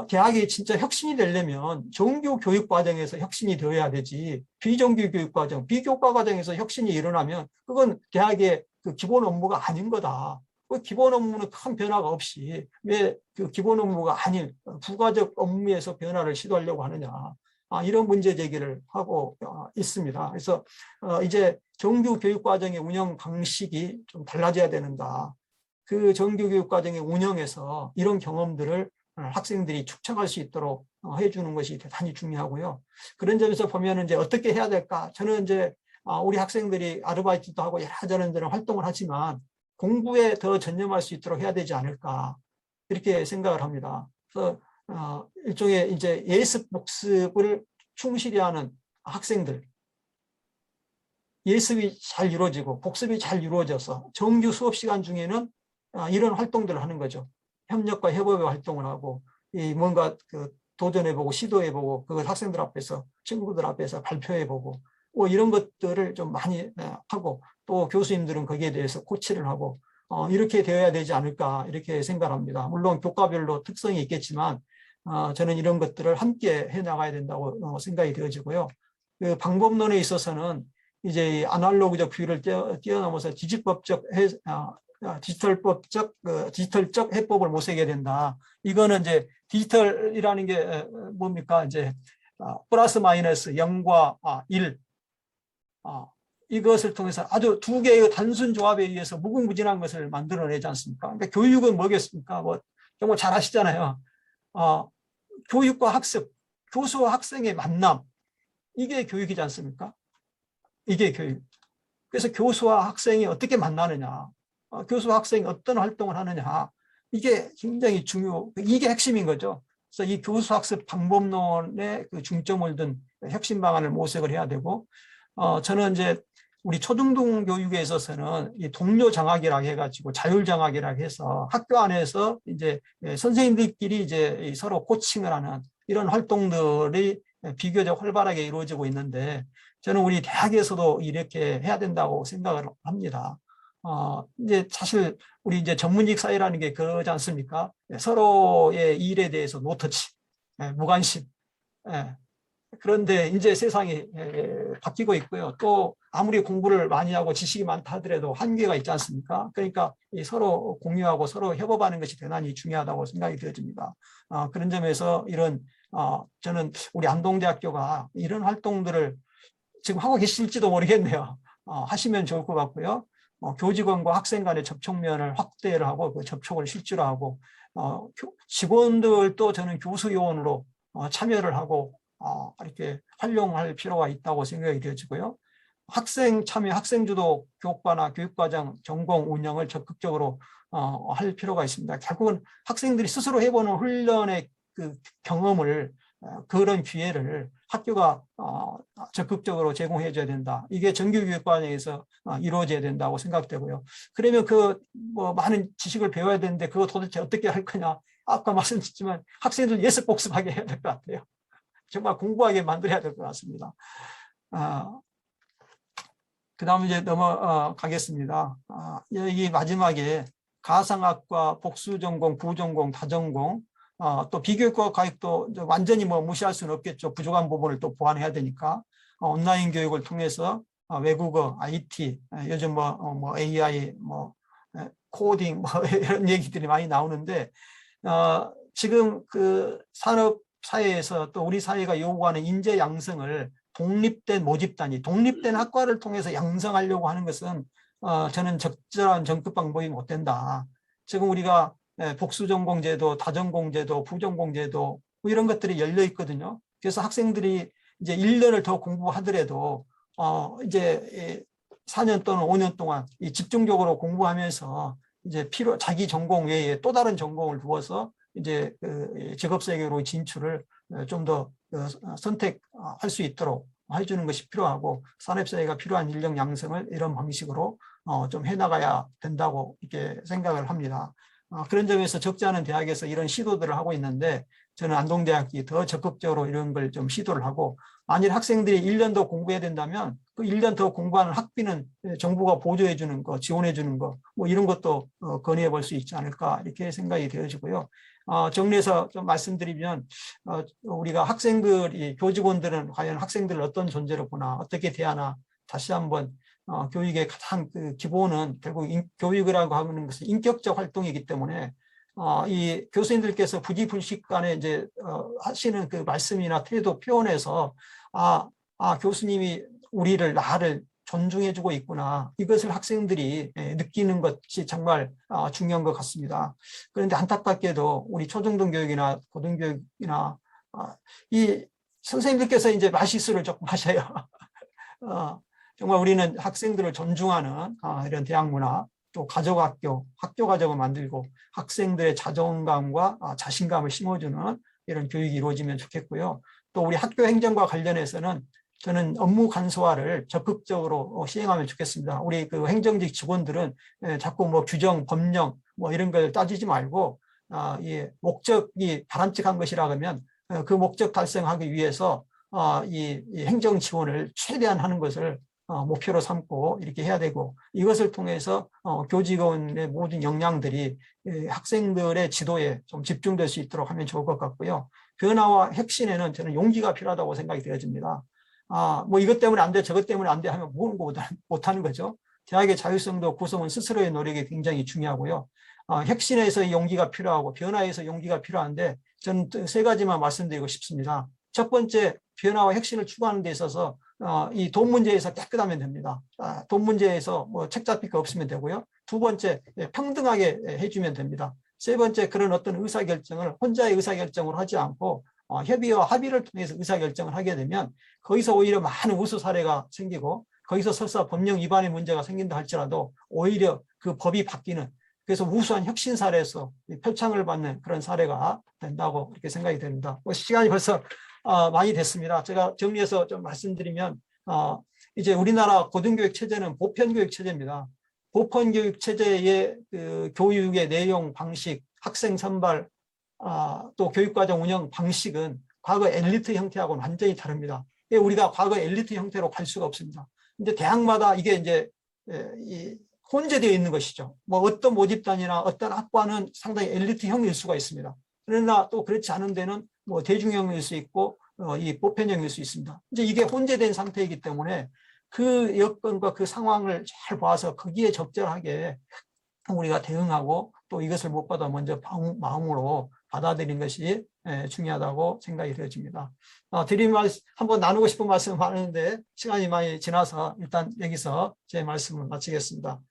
대학이 진짜 혁신이 되려면 정규 교육 과정에서 혁신이 되어야 되지 비정규 교육 과정, 비교과 과정에서 혁신이 일어나면 그건 대학의 그 기본 업무가 아닌 거다. 그 기본 업무는 큰 변화가 없이 왜 그 기본 업무가 아닌 부가적 업무에서 변화를 시도하려고 하느냐. 이런 문제 제기를 하고 있습니다. 그래서 이제 정규 교육 과정의 운영 방식이 좀 달라져야 되는가. 그 정규 교육 과정의 운영에서 이런 경험들을 학생들이 축적할 수 있도록 해주는 것이 대단히 중요하고요. 그런 점에서 보면 이제 어떻게 해야 될까? 저는 이제 우리 학생들이 아르바이트도 하고 여러저런 활동을 하지만 공부에 더 전념할 수 있도록 해야 되지 않을까 이렇게 생각을 합니다. 그래서 일종의 이제 예습 복습을 충실히 하는 학생들, 예습이 잘 이루어지고 복습이 잘 이루어져서 정규 수업 시간 중에는 이런 활동들을 하는 거죠. 협력과 협업의 활동을 하고 뭔가 도전해보고 시도해보고 그걸 학생들 앞에서 친구들 앞에서 발표해보고 뭐 이런 것들을 좀 많이 하고 또 교수님들은 거기에 대해서 코치를 하고 이렇게 되어야 되지 않을까 이렇게 생각합니다. 물론 교과별로 특성이 있겠지만 저는 이런 것들을 함께 해나가야 된다고 생각이 되어지고요. 그 방법론에 있어서는 이제 아날로그적 비율을 뛰어넘어서 디지털적 해법을 모색해야 된다. 이거는 이제 디지털이라는 게 뭡니까? 이제 플러스 마이너스 0과 1 이것을 통해서 아주 두 개의 단순 조합에 의해서 무궁무진한 것을 만들어내지 않습니까? 그러니까 교육은 뭐겠습니까? 뭐 정말 잘 아시잖아요. 교육과 학습, 교수와 학생의 만남 이게 교육이지 않습니까? 이게 교육. 그래서 교수와 학생이 어떻게 만나느냐, 교수와 학생이 어떤 활동을 하느냐 이게 굉장히 이게 핵심인 거죠. 그래서 이 교수학습 방법론에 그 중점을 둔 혁신 방안을 모색을 해야 되고 저는 이제 우리 초중등 교육에 있어서는 이 동료 장학이라고 해가지고 자율 장학이라고 해서 학교 안에서 이제 선생님들끼리 이제 서로 코칭을 하는 이런 활동들이 비교적 활발하게 이루어지고 있는데 저는 우리 대학에서도 이렇게 해야 된다고 생각을 합니다. 이제 사실 우리 이제 전문직 사회라는 게 그러지 않습니까? 서로의 일에 대해서 노터치, 무관심. 그런데 이제 세상이 바뀌고 있고요. 또 아무리 공부를 많이 하고 지식이 많다 하더라도 한계가 있지 않습니까? 그러니까 서로 공유하고 서로 협업하는 것이 대단히 중요하다고 생각이 되어집니다. 그런 점에서 이런 저는 우리 안동대학교가 이런 활동들을 지금 하고 계실지도 모르겠네요. 하시면 좋을 것 같고요. 교직원과 학생 간의 접촉면을 확대를 하고 그 접촉을 실제로 하고 직원들도 저는 교수 요원으로 참여를 하고 이렇게 활용할 필요가 있다고 생각이 되어지고요. 학생 참여, 학생 주도 교과나 교육과정 전공 운영을 적극적으로 할 필요가 있습니다. 결국은 학생들이 스스로 해보는 훈련의 그 경험을 그런 기회를 학교가 적극적으로 제공해 줘야 된다. 이게 정규교육 과정에서 이루어져야 된다고 생각되고요. 그러면 그 뭐 많은 지식을 배워야 되는데 그거 도대체 어떻게 할 거냐. 아까 말씀드렸지만 학생들 예습 복습하게 해야 될 것 같아요. 정말 공부하게 만들어야 될 것 같습니다. 그 다음에 이제 넘어가겠습니다. 여기 마지막에 가상학과, 복수전공, 부전공, 다전공, 또 비교육과 과학도 완전히 뭐 무시할 수는 없겠죠. 부족한 부분을 또 보완해야 되니까 온라인 교육을 통해서 외국어, IT, 요즘 뭐 AI, 뭐 코딩 뭐 이런 얘기들이 많이 나오는데 지금 그 산업 사회에서 또 우리 사회가 요구하는 인재 양성을 독립된 모집단이 독립된 학과를 통해서 양성하려고 하는 것은 저는 적절한 정급 방법이 못 된다. 지금 우리가 복수전공제도, 다전공제도, 부전공제도 뭐 이런 것들이 열려 있거든요. 그래서 학생들이 이제 1년을 더 공부하더라도 이제 4년 또는 5년 동안 이 집중적으로 공부하면서 이제 자기 전공 외에 또 다른 전공을 두어서 이제 그 직업 세계로 진출을 좀 더 선택할 수 있도록 해주는 것이 필요하고 산업사회가 필요한 인력 양성을 이런 방식으로 좀 해나가야 된다고 이렇게 생각을 합니다. 그런 점에서 적지 않은 대학에서 이런 시도들을 하고 있는데 저는 안동대학이 더 적극적으로 이런 걸 좀 시도를 하고 만일 학생들이 1년 더 공부해야 된다면 그 1년 더 공부하는 학비는 정부가 보조해 주는 거, 지원해 주는 거 뭐 이런 것도 건의해 볼 수 있지 않을까 이렇게 생각이 되어지고요. 정리해서 좀 말씀드리면 우리가 학생들이 교직원들은 과연 학생들을 어떤 존재로 보나 어떻게 대하나 다시 한번 교육의 가장 그 기본은 결국 교육이라고 하는 것은 인격적 활동이기 때문에 이 교수님들께서 부지불식 간에 이제 하시는 그 말씀이나 태도 표현에서 교수님이 나를 존중해주고 있구나. 이것을 학생들이 느끼는 것이 정말 중요한 것 같습니다. 그런데 안타깝게도 우리 초중등 교육이나 고등교육이나 이 선생님들께서 이제 말실수를 조금 하셔요. 정말 우리는 학생들을 존중하는 이런 대학 문화, 또 가족학교, 학교 가족을 만들고 학생들의 자존감과 자신감을 심어주는 이런 교육이 이루어지면 좋겠고요. 또 우리 학교 행정과 관련해서는 저는 업무 간소화를 적극적으로 시행하면 좋겠습니다. 우리 그 행정직 직원들은 자꾸 뭐 규정, 법령 뭐 이런 걸 따지지 말고 이 목적이 바람직한 것이라 그러면 그 목적 달성하기 위해서 이 행정 지원을 최대한 하는 것을 목표로 삼고 이렇게 해야 되고 이것을 통해서 교직원의 모든 역량들이 학생들의 지도에 좀 집중될 수 있도록 하면 좋을 것 같고요. 변화와 혁신에는 저는 용기가 필요하다고 생각이 되어집니다. 뭐 이것 때문에 안 돼, 저것 때문에 안 돼 하면 모르는 거 못하는 거죠. 대학의 자율성도 구성은 스스로의 노력이 굉장히 중요하고요. 혁신에서 용기가 필요하고 변화에서 용기가 필요한데 저는 세 가지만 말씀드리고 싶습니다. 첫 번째, 변화와 혁신을 추구하는 데 있어서 이 돈 문제에서 깨끗하면 됩니다. 돈 문제에서 뭐 책 잡힐 거 없으면 되고요. 두 번째, 평등하게 해주면 됩니다. 세 번째, 그런 어떤 의사결정을 혼자의 의사결정으로 하지 않고 협의와 합의를 통해서 의사결정을 하게 되면 거기서 오히려 많은 우수 사례가 생기고 거기서 설사 법령 위반의 문제가 생긴다 할지라도 오히려 그 법이 바뀌는 그래서 우수한 혁신 사례에서 표창을 받는 그런 사례가 된다고 이렇게 생각이 됩니다. 시간이 벌써 많이 됐습니다. 제가 정리해서 좀 말씀드리면 이제 우리나라 고등교육 체제는 보편교육 체제입니다. 보편교육 체제의 그 교육의 내용, 방식, 학생 선발, 또 교육과정 운영 방식은 과거 엘리트 형태하고는 완전히 다릅니다. 우리가 과거 엘리트 형태로 갈 수가 없습니다. 근데 대학마다 이게 이제 혼재되어 있는 것이죠. 뭐 어떤 모집단이나 어떤 학과는 상당히 엘리트형일 수가 있습니다. 그러나 또 그렇지 않은 데는 뭐 대중형일 수 있고 이 보편형일 수 있습니다. 이제 이게 혼재된 상태이기 때문에 그 여건과 그 상황을 잘 봐서 거기에 적절하게 우리가 대응하고 또 이것을 무엇보다 먼저 마음으로 받아들이는 것이 중요하다고 생각이 되어집니다. 드림 말씀 한번 나누고 싶은 말씀 많은데 시간이 많이 지나서 일단 여기서 제 말씀을 마치겠습니다.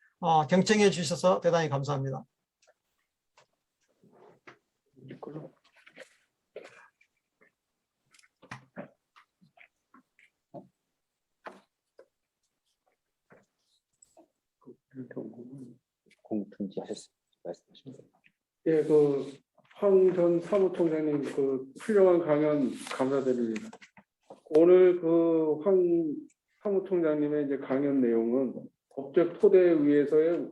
경청해 주셔서 대단히 감사합니다. 공통지 말씀하십니다. 예, 황 전 사무총장님 훌륭한 강연 감사드립니다. 오늘 황 사무총장님의 이제 강연 내용은 법적 토대 위에서의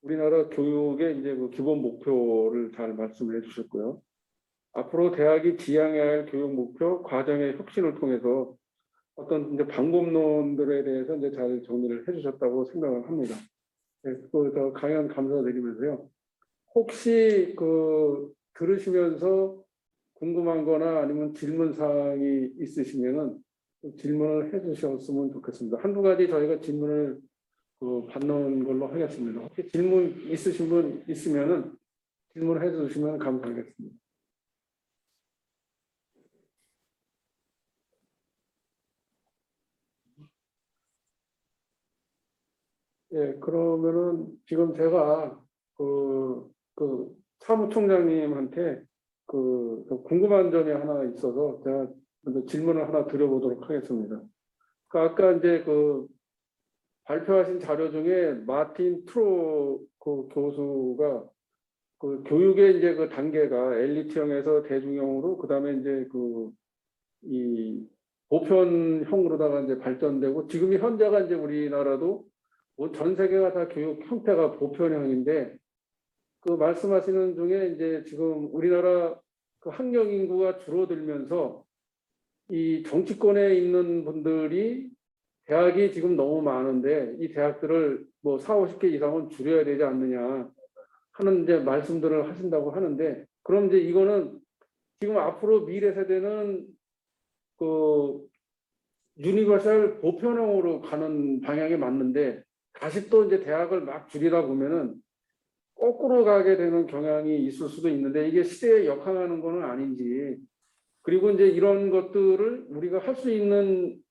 우리나라 교육의 이제 기본 목표를 잘 말씀해 주셨고요. 앞으로 대학이 지향해야 할 교육 목표, 과정의 혁신을 통해서 어떤 이제 방법론들에 대해서 이제 잘 정리를 해주셨다고 생각을 합니다. 네, 더 강연 감사드리면서요. 혹시 들으시면서 궁금한 거나 아니면 질문 사항이 있으시면은 질문을 해 주셨으면 좋겠습니다. 한두 가지 저희가 질문을 받는 걸로 하겠습니다. 혹시 질문 있으신 분 있으면은 질문해 주시면 감사하겠습니다. 예, 그러면은 지금 제가 사무총장님한테 궁금한 점이 하나 있어서 제가 먼저 질문을 하나 드려보도록 하겠습니다. 아까 이제 발표하신 자료 중에 마틴 트로 교수가 교육의 이제 단계가 엘리트형에서 대중형으로 그다음에 이제 이 보편형으로다가 이제 발전되고 지금이 현재가 이제 우리나라도 전 세계가 다 교육 형태가 보편형인데 말씀하시는 중에 이제 지금 우리나라 학령 인구가 줄어들면서 이 정치권에 있는 분들이 대학이 지금 너무 많은데 이 대학들을 뭐 40, 50개 이상은 줄여야 되지 않느냐 하는 이제 말씀들을 하신다고 하는데 그럼 이제 이거는 지금 앞으로 미래 세대는 유니버설 보편형으로 가는 방향이 맞는데 다시 또 이제 대학을 막 줄이다 보면은 거꾸로 가게 되는 경향이 있을 수도 있는데 이게 시대에 역행하는 거는 아닌지 그리고 이제 이런 것들을 우리가 할 수 있는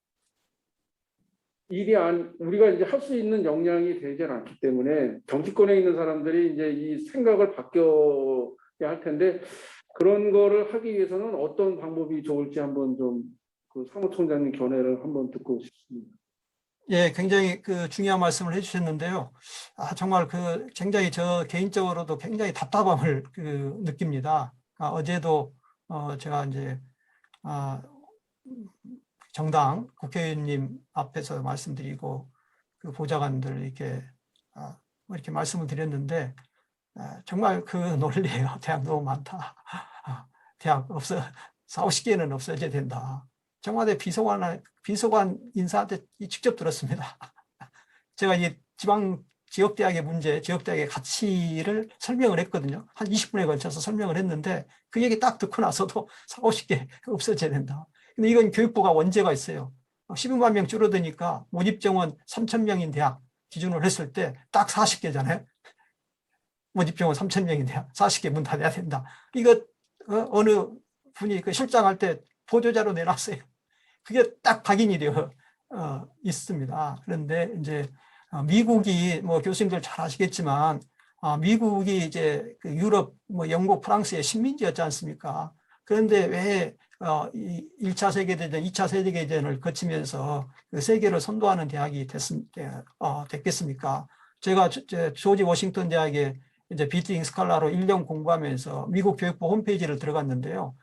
우리가 이제 할 수 있는 역량이 되지 않기 때문에 정치권에 있는 사람들이 이제 이 생각을 바뀌어야 할 텐데 그런 거를 하기 위해서는 어떤 방법이 좋을지 한번 좀 사무총장님 견해를 한번 듣고 싶습니다. 예, 굉장히 중요한 말씀을 해주셨는데요. 정말 굉장히 저 개인적으로도 굉장히 답답함을 느낍니다. 어제도 제가 이제 정당 국회의원님 앞에서 말씀드리고 보좌관들 이렇게 말씀을 드렸는데 정말 논리예요. 대학 너무 많다. 대학 40-50개는 없어져야 된다. 청와대 비서관 인사한테 직접 들었습니다. 제가 이 지역대학의 문제, 지역대학의 가치를 설명을 했거든요. 한 20분에 걸쳐서 설명을 했는데 그 얘기 딱 듣고 나서도 40-50개 없어져야 된다. 근데 이건 교육부가 원죄가 있어요. 12만 명 줄어드니까 모집 정원 3,000명인 대학 기준으로 했을 때 딱 40개잖아요. 모집 정원 3,000명인 대학 40개 문 닫아야 된다. 이거 어느 분이 실장할 때 보도자료 내놨어요. 그게 딱 각인이 되어 있습니다. 그런데 이제 미국이 뭐 교수님들 잘 아시겠지만 미국이 이제 유럽, 영국, 프랑스의 식민지였지 않습니까? 그런데 왜 1차 세계대전, 2차 세계대전을 거치면서 세계를 선도하는 대학이 됐겠습니까? 제가 조지 워싱턴 대학에 이제 비트잉 스칼라로 1년 공부하면서 미국 교육부 홈페이지를 들어갔는데요.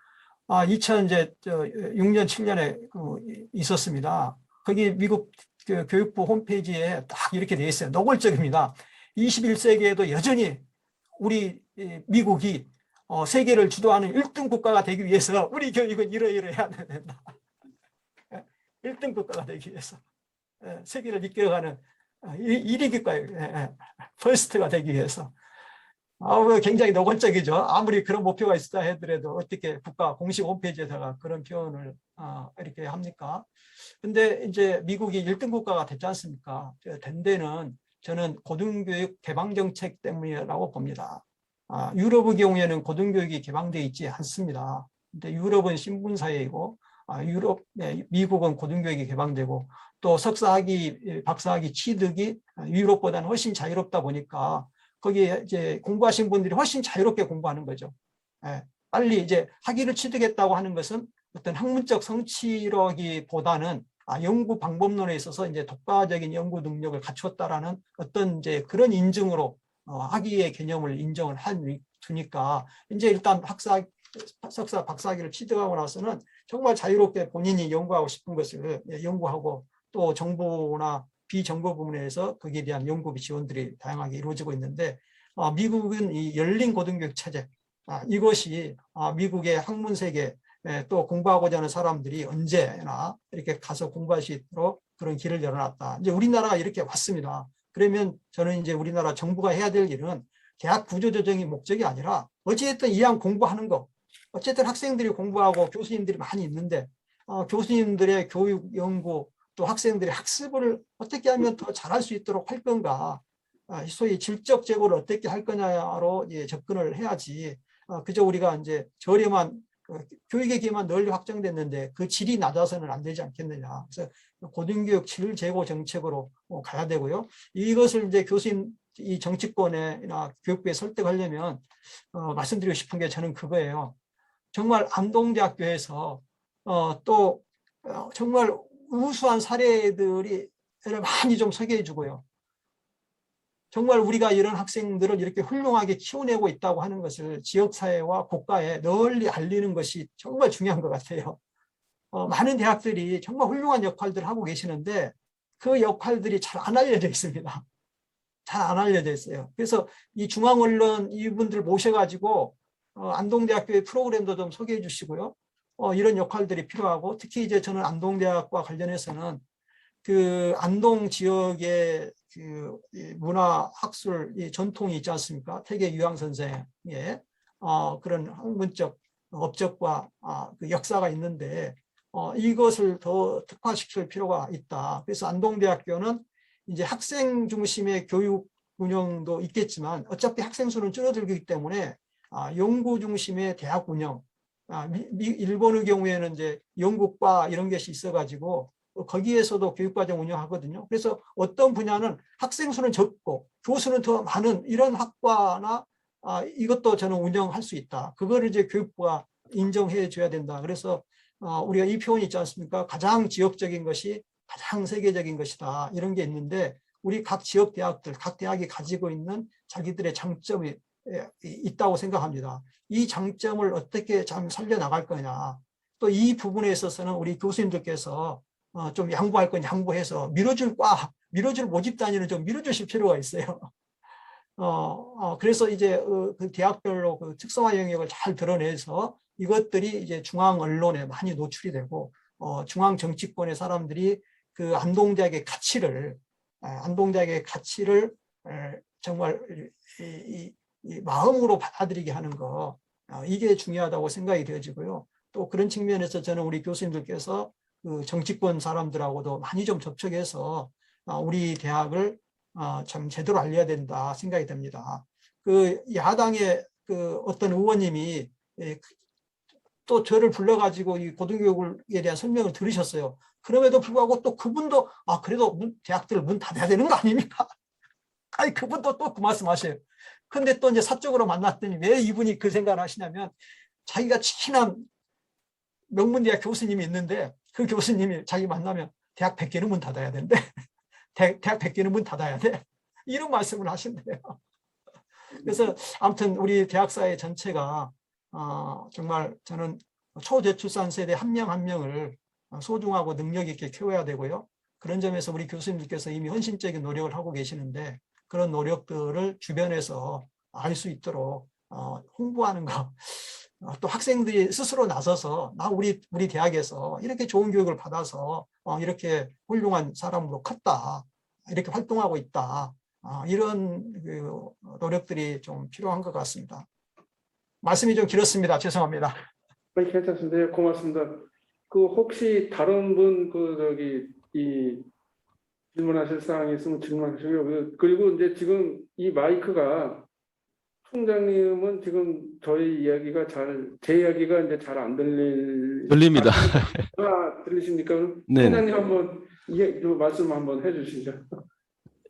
2006년, 7년에 있었습니다. 거기 미국 교육부 홈페이지에 딱 이렇게 되어 있어요. 노골적입니다. 21세기에도 여전히 우리 미국이 세계를 주도하는 1등 국가가 되기 위해서 우리 교육은 이러이러해야 된다. 1등 국가가 되기 위해서 세계를 이끌어가는 1위 국가, 퍼스트가 되기 위해서 굉장히 노골적이죠. 아무리 그런 목표가 있다 하더라도 어떻게 국가 공식 홈페이지에다가 그런 표현을 이렇게 합니까? 근데 이제 미국이 1등 국가가 됐지 않습니까? 된 데는 저는 고등교육 개방 정책 때문이라고 봅니다. 유럽의 경우에는 고등교육이 개방되어 있지 않습니다. 근데 유럽은 신분사회이고 미국은 고등교육이 개방되고 또 석사학위, 박사학위 취득이 유럽보다는 훨씬 자유롭다 보니까 거기에 이제 공부하신 분들이 훨씬 자유롭게 공부하는 거죠. 빨리 이제 학위를 취득했다고 하는 것은 어떤 학문적 성취라기보다는 연구 방법론에 있어서 이제 독과적인 연구 능력을 갖추었다라는 어떤 이제 그런 인증으로 학위의 개념을 인정을 두니까 이제 일단 석사, 박사학위를 취득하고 나서는 정말 자유롭게 본인이 연구하고 싶은 것을 연구하고 또 정부나 비정부 부문에서 거기에 대한 연구 지원들이 다양하게 이루어지고 있는데 미국은 이 열린 고등교육 체제 이것이 미국의 학문 세계 또 공부하고자 하는 사람들이 언제나 이렇게 가서 공부할 수 있도록 그런 길을 열어놨다. 이제 우리나라가 이렇게 왔습니다. 그러면 저는 이제 우리나라 정부가 해야 될 일은 대학 구조조정이 목적이 아니라 어찌됐든 이왕 공부하는 거 어쨌든 학생들이 공부하고 교수님들이 많이 있는데 교수님들의 교육 연구 또 학생들의 학습을 어떻게 하면 더 잘할 수 있도록 할 건가 소위 질적 제고를 어떻게 할 거냐로 접근을 해야지 그저 우리가 이제 저렴한 교육의 기회만 널리 확정됐는데 그 질이 낮아서는 안 되지 않겠느냐. 그래서 고등교육 질 제고 정책으로 가야 되고요. 이것을 이제 교수님 이 정치권이나 교육부에 설득하려면 말씀드리고 싶은 게 저는 그거예요. 정말 안동대학교에서 또 정말 우수한 사례들이 많이 좀 소개해 주고요. 정말 우리가 이런 학생들을 이렇게 훌륭하게 키워내고 있다고 하는 것을 지역사회와 국가에 널리 알리는 것이 정말 중요한 것 같아요. 많은 대학들이 정말 훌륭한 역할들을 하고 계시는데 그 역할들이 잘 안 알려져 있습니다. 잘 안 알려져 있어요. 그래서 이 중앙언론 이분들 모셔가지고 안동대학교의 프로그램도 좀 소개해 주시고요. 이런 역할들이 필요하고 특히 이제 저는 안동대학과 관련해서는 그 안동 지역의 그 문화 학술 전통이 있지 않습니까? 태계 유양 선생의 그런 학문적 업적과 그 역사가 있는데 이것을 더 특화시킬 필요가 있다. 그래서 안동대학교는 이제 학생 중심의 교육 운영도 있겠지만 어차피 학생 수는 줄어들기 때문에 연구 중심의 대학 운영, 일본의 경우에는 이제 연구과 이런 것이 있어가지고 거기에서도 교육과정 운영하거든요. 그래서 어떤 분야는 학생 수는 적고 교수는 더 많은 이런 학과나 이것도 저는 운영할 수 있다. 그거를 이제 교육부가 인정해 줘야 된다. 그래서 우리가 이 표현이 있지 않습니까? 가장 지역적인 것이 가장 세계적인 것이다. 이런 게 있는데 우리 각 지역 대학들, 각 대학이 가지고 있는 자기들의 장점이 있다고 생각합니다. 이 장점을 어떻게 참 살려나갈 거냐. 또 이 부분에 있어서는 우리 교수님들께서 좀 양보할 건 양보해서 밀어줄 모집 단위는 좀 밀어주실 필요가 있어요. 그래서 이제 그 대학별로 그 특성화 영역을 잘 드러내서 이것들이 이제 중앙 언론에 많이 노출이 되고 중앙 정치권의 사람들이 그 안동대학의 가치를 정말 이 마음으로 받아들이게 하는 거 이게 중요하다고 생각이 되어지고요. 또 그런 측면에서 저는 우리 교수님들께서 그 정치권 사람들하고도 많이 좀 접촉해서 우리 대학을 참 제대로 알려야 된다 생각이 됩니다. 그 야당의 그 어떤 의원님이 또 저를 불러가지고 이 고등교육에 대한 설명을 들으셨어요. 그럼에도 불구하고 또 그분도 그래도 대학들을 문 닫아야 되는 거 아닙니까? 아니 그분도 또 그 말씀하셔요. 근데 또 이제 사적으로 만났더니 왜 이분이 그 생각을 하시냐면 자기가 친한 명문대학 교수님이 있는데 그 교수님이 자기 만나면 대학 100개는 문 닫아야 된대. 대학 100개는 문 닫아야 돼. 이런 말씀을 하신대요. 그래서 아무튼 우리 대학사회 전체가 정말 저는 초저출산 세대 한 명 한 명을 소중하고 능력 있게 키워야 되고요. 그런 점에서 우리 교수님들께서 이미 헌신적인 노력을 하고 계시는데 그런 노력들을 주변에서 알 수 있도록 홍보하는 거, 또 학생들이 스스로 나서서 우리 대학에서 이렇게 좋은 교육을 받아서 이렇게 훌륭한 사람으로 컸다, 이렇게 활동하고 있다, 이런 그 노력들이 좀 필요한 것 같습니다. 말씀이 좀 길었습니다. 죄송합니다. 아니, 괜찮습니다. 예, 고맙습니다. 그 혹시 다른 분 이 질문하실 사항이 있으면 질문하시고요. 그리고 이제 지금 이 마이크가 총장님은 지금 제 이야기가 이제 잘 안 들립니다. 들리십니까? 네. 총장님 한번 말씀 한번 해주시죠.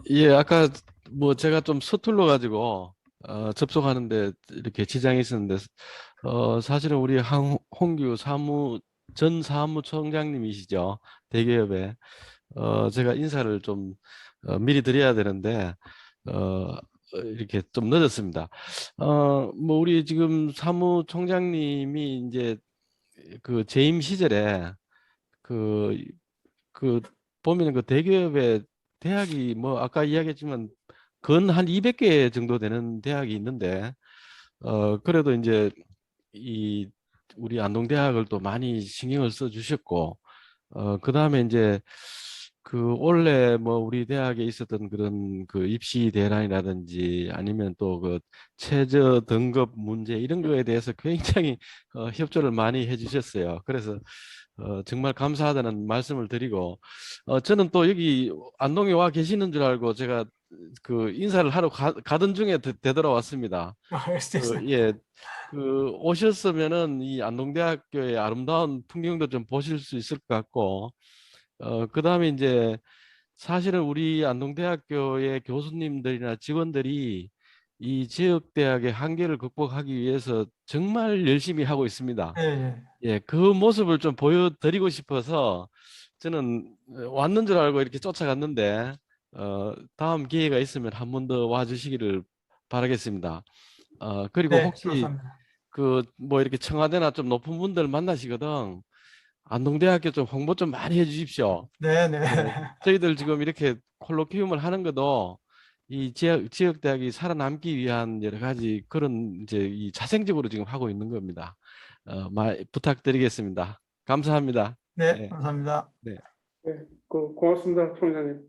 예, 아까 뭐 제가 좀 서툴러 가지고 접속하는데 이렇게 지장이 있었는데 사실은 우리 홍규 전 사무총장님이시죠, 대기업에. 제가 인사를 좀 미리 드려야 되는데 이렇게 좀 늦었습니다. 뭐 우리 지금 사무총장님이 이제 그 재임 시절에 그 보면 그 대기업에 대학이 뭐 아까 이야기했지만 근 한 200개 정도 되는 대학이 있는데 그래도 이제 이 우리 안동대학을 또 많이 신경을 써 주셨고 그다음에 이제 그 원래 뭐 우리 대학에 있었던 그런 그 입시 대란이라든지 아니면 또 그 최저 등급 문제 이런 거에 대해서 굉장히 협조를 많이 해주셨어요. 그래서 정말 감사하다는 말씀을 드리고 저는 또 여기 안동에 와 계시는 줄 알고 제가 그 인사를 하러 가던 중에 되돌아왔습니다. 예, 그 오셨으면은 이 안동대학교의 아름다운 풍경도 좀 보실 수 있을 것 같고 그다음에 이제 사실은 우리 안동대학교의 교수님들이나 직원들이 이 지역대학의 한계를 극복하기 위해서 정말 열심히 하고 있습니다. 예, 예, 그 모습을 좀 보여드리고 싶어서 저는 왔는 줄 알고 이렇게 쫓아갔는데 다음 기회가 있으면 한 번 더 와주시기를 바라겠습니다. 그리고 네, 혹시 감사합니다. 그 뭐 이렇게 청와대나 좀 높은 분들 만나시거든 안동대학교 좀 홍보 좀 많이 해주십시오. 네, 네. 예, 저희들 지금 이렇게 콜로퀴움을 하는 것도 이 지역 대학이 살아남기 위한 여러 가지 그런 이제 이 자생적으로 지금 하고 있는 겁니다. 부탁드리겠습니다. 감사합니다. 네, 네, 감사합니다. 네. 네, 고맙습니다, 총장님.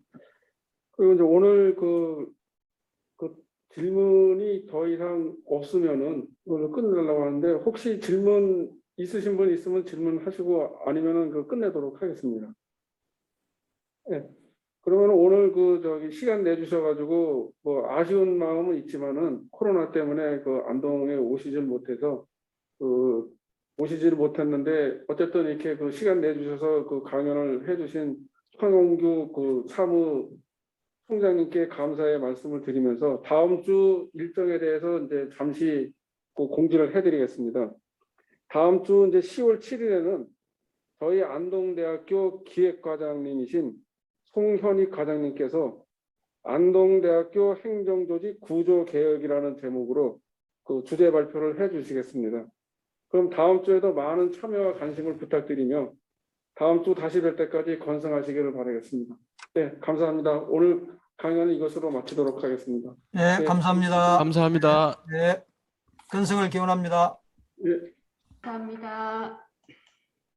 그리고 이제 오늘 그 질문이 더 이상 없으면은 이걸로 끝내려고 하는데 혹시 질문 있으신 분 있으면 질문하시고 아니면은 끝내도록 하겠습니다. 네. 그러면 오늘 시간 내주셔가지고 뭐 아쉬운 마음은 있지만은 코로나 때문에 안동에 오시지를 못했는데 어쨌든 이렇게 시간 내주셔서 강연을 해주신 황홍규 사무총장님께 감사의 말씀을 드리면서 다음 주 일정에 대해서 이제 잠시 공지를 해드리겠습니다. 다음 주 이제 10월 7일에는 저희 안동대학교 기획과장님이신 송현익 과장님께서 안동대학교 행정조직 구조개혁이라는 제목으로 주제 발표를 해주시겠습니다. 그럼 다음 주에도 많은 참여와 관심을 부탁드리며 다음 주 다시 뵐 때까지 건승하시기를 바라겠습니다. 네, 감사합니다. 오늘 강연은 이것으로 마치도록 하겠습니다. 네, 네, 감사합니다. 감사합니다. 네, 건승을 기원합니다. 네. 감사합니다.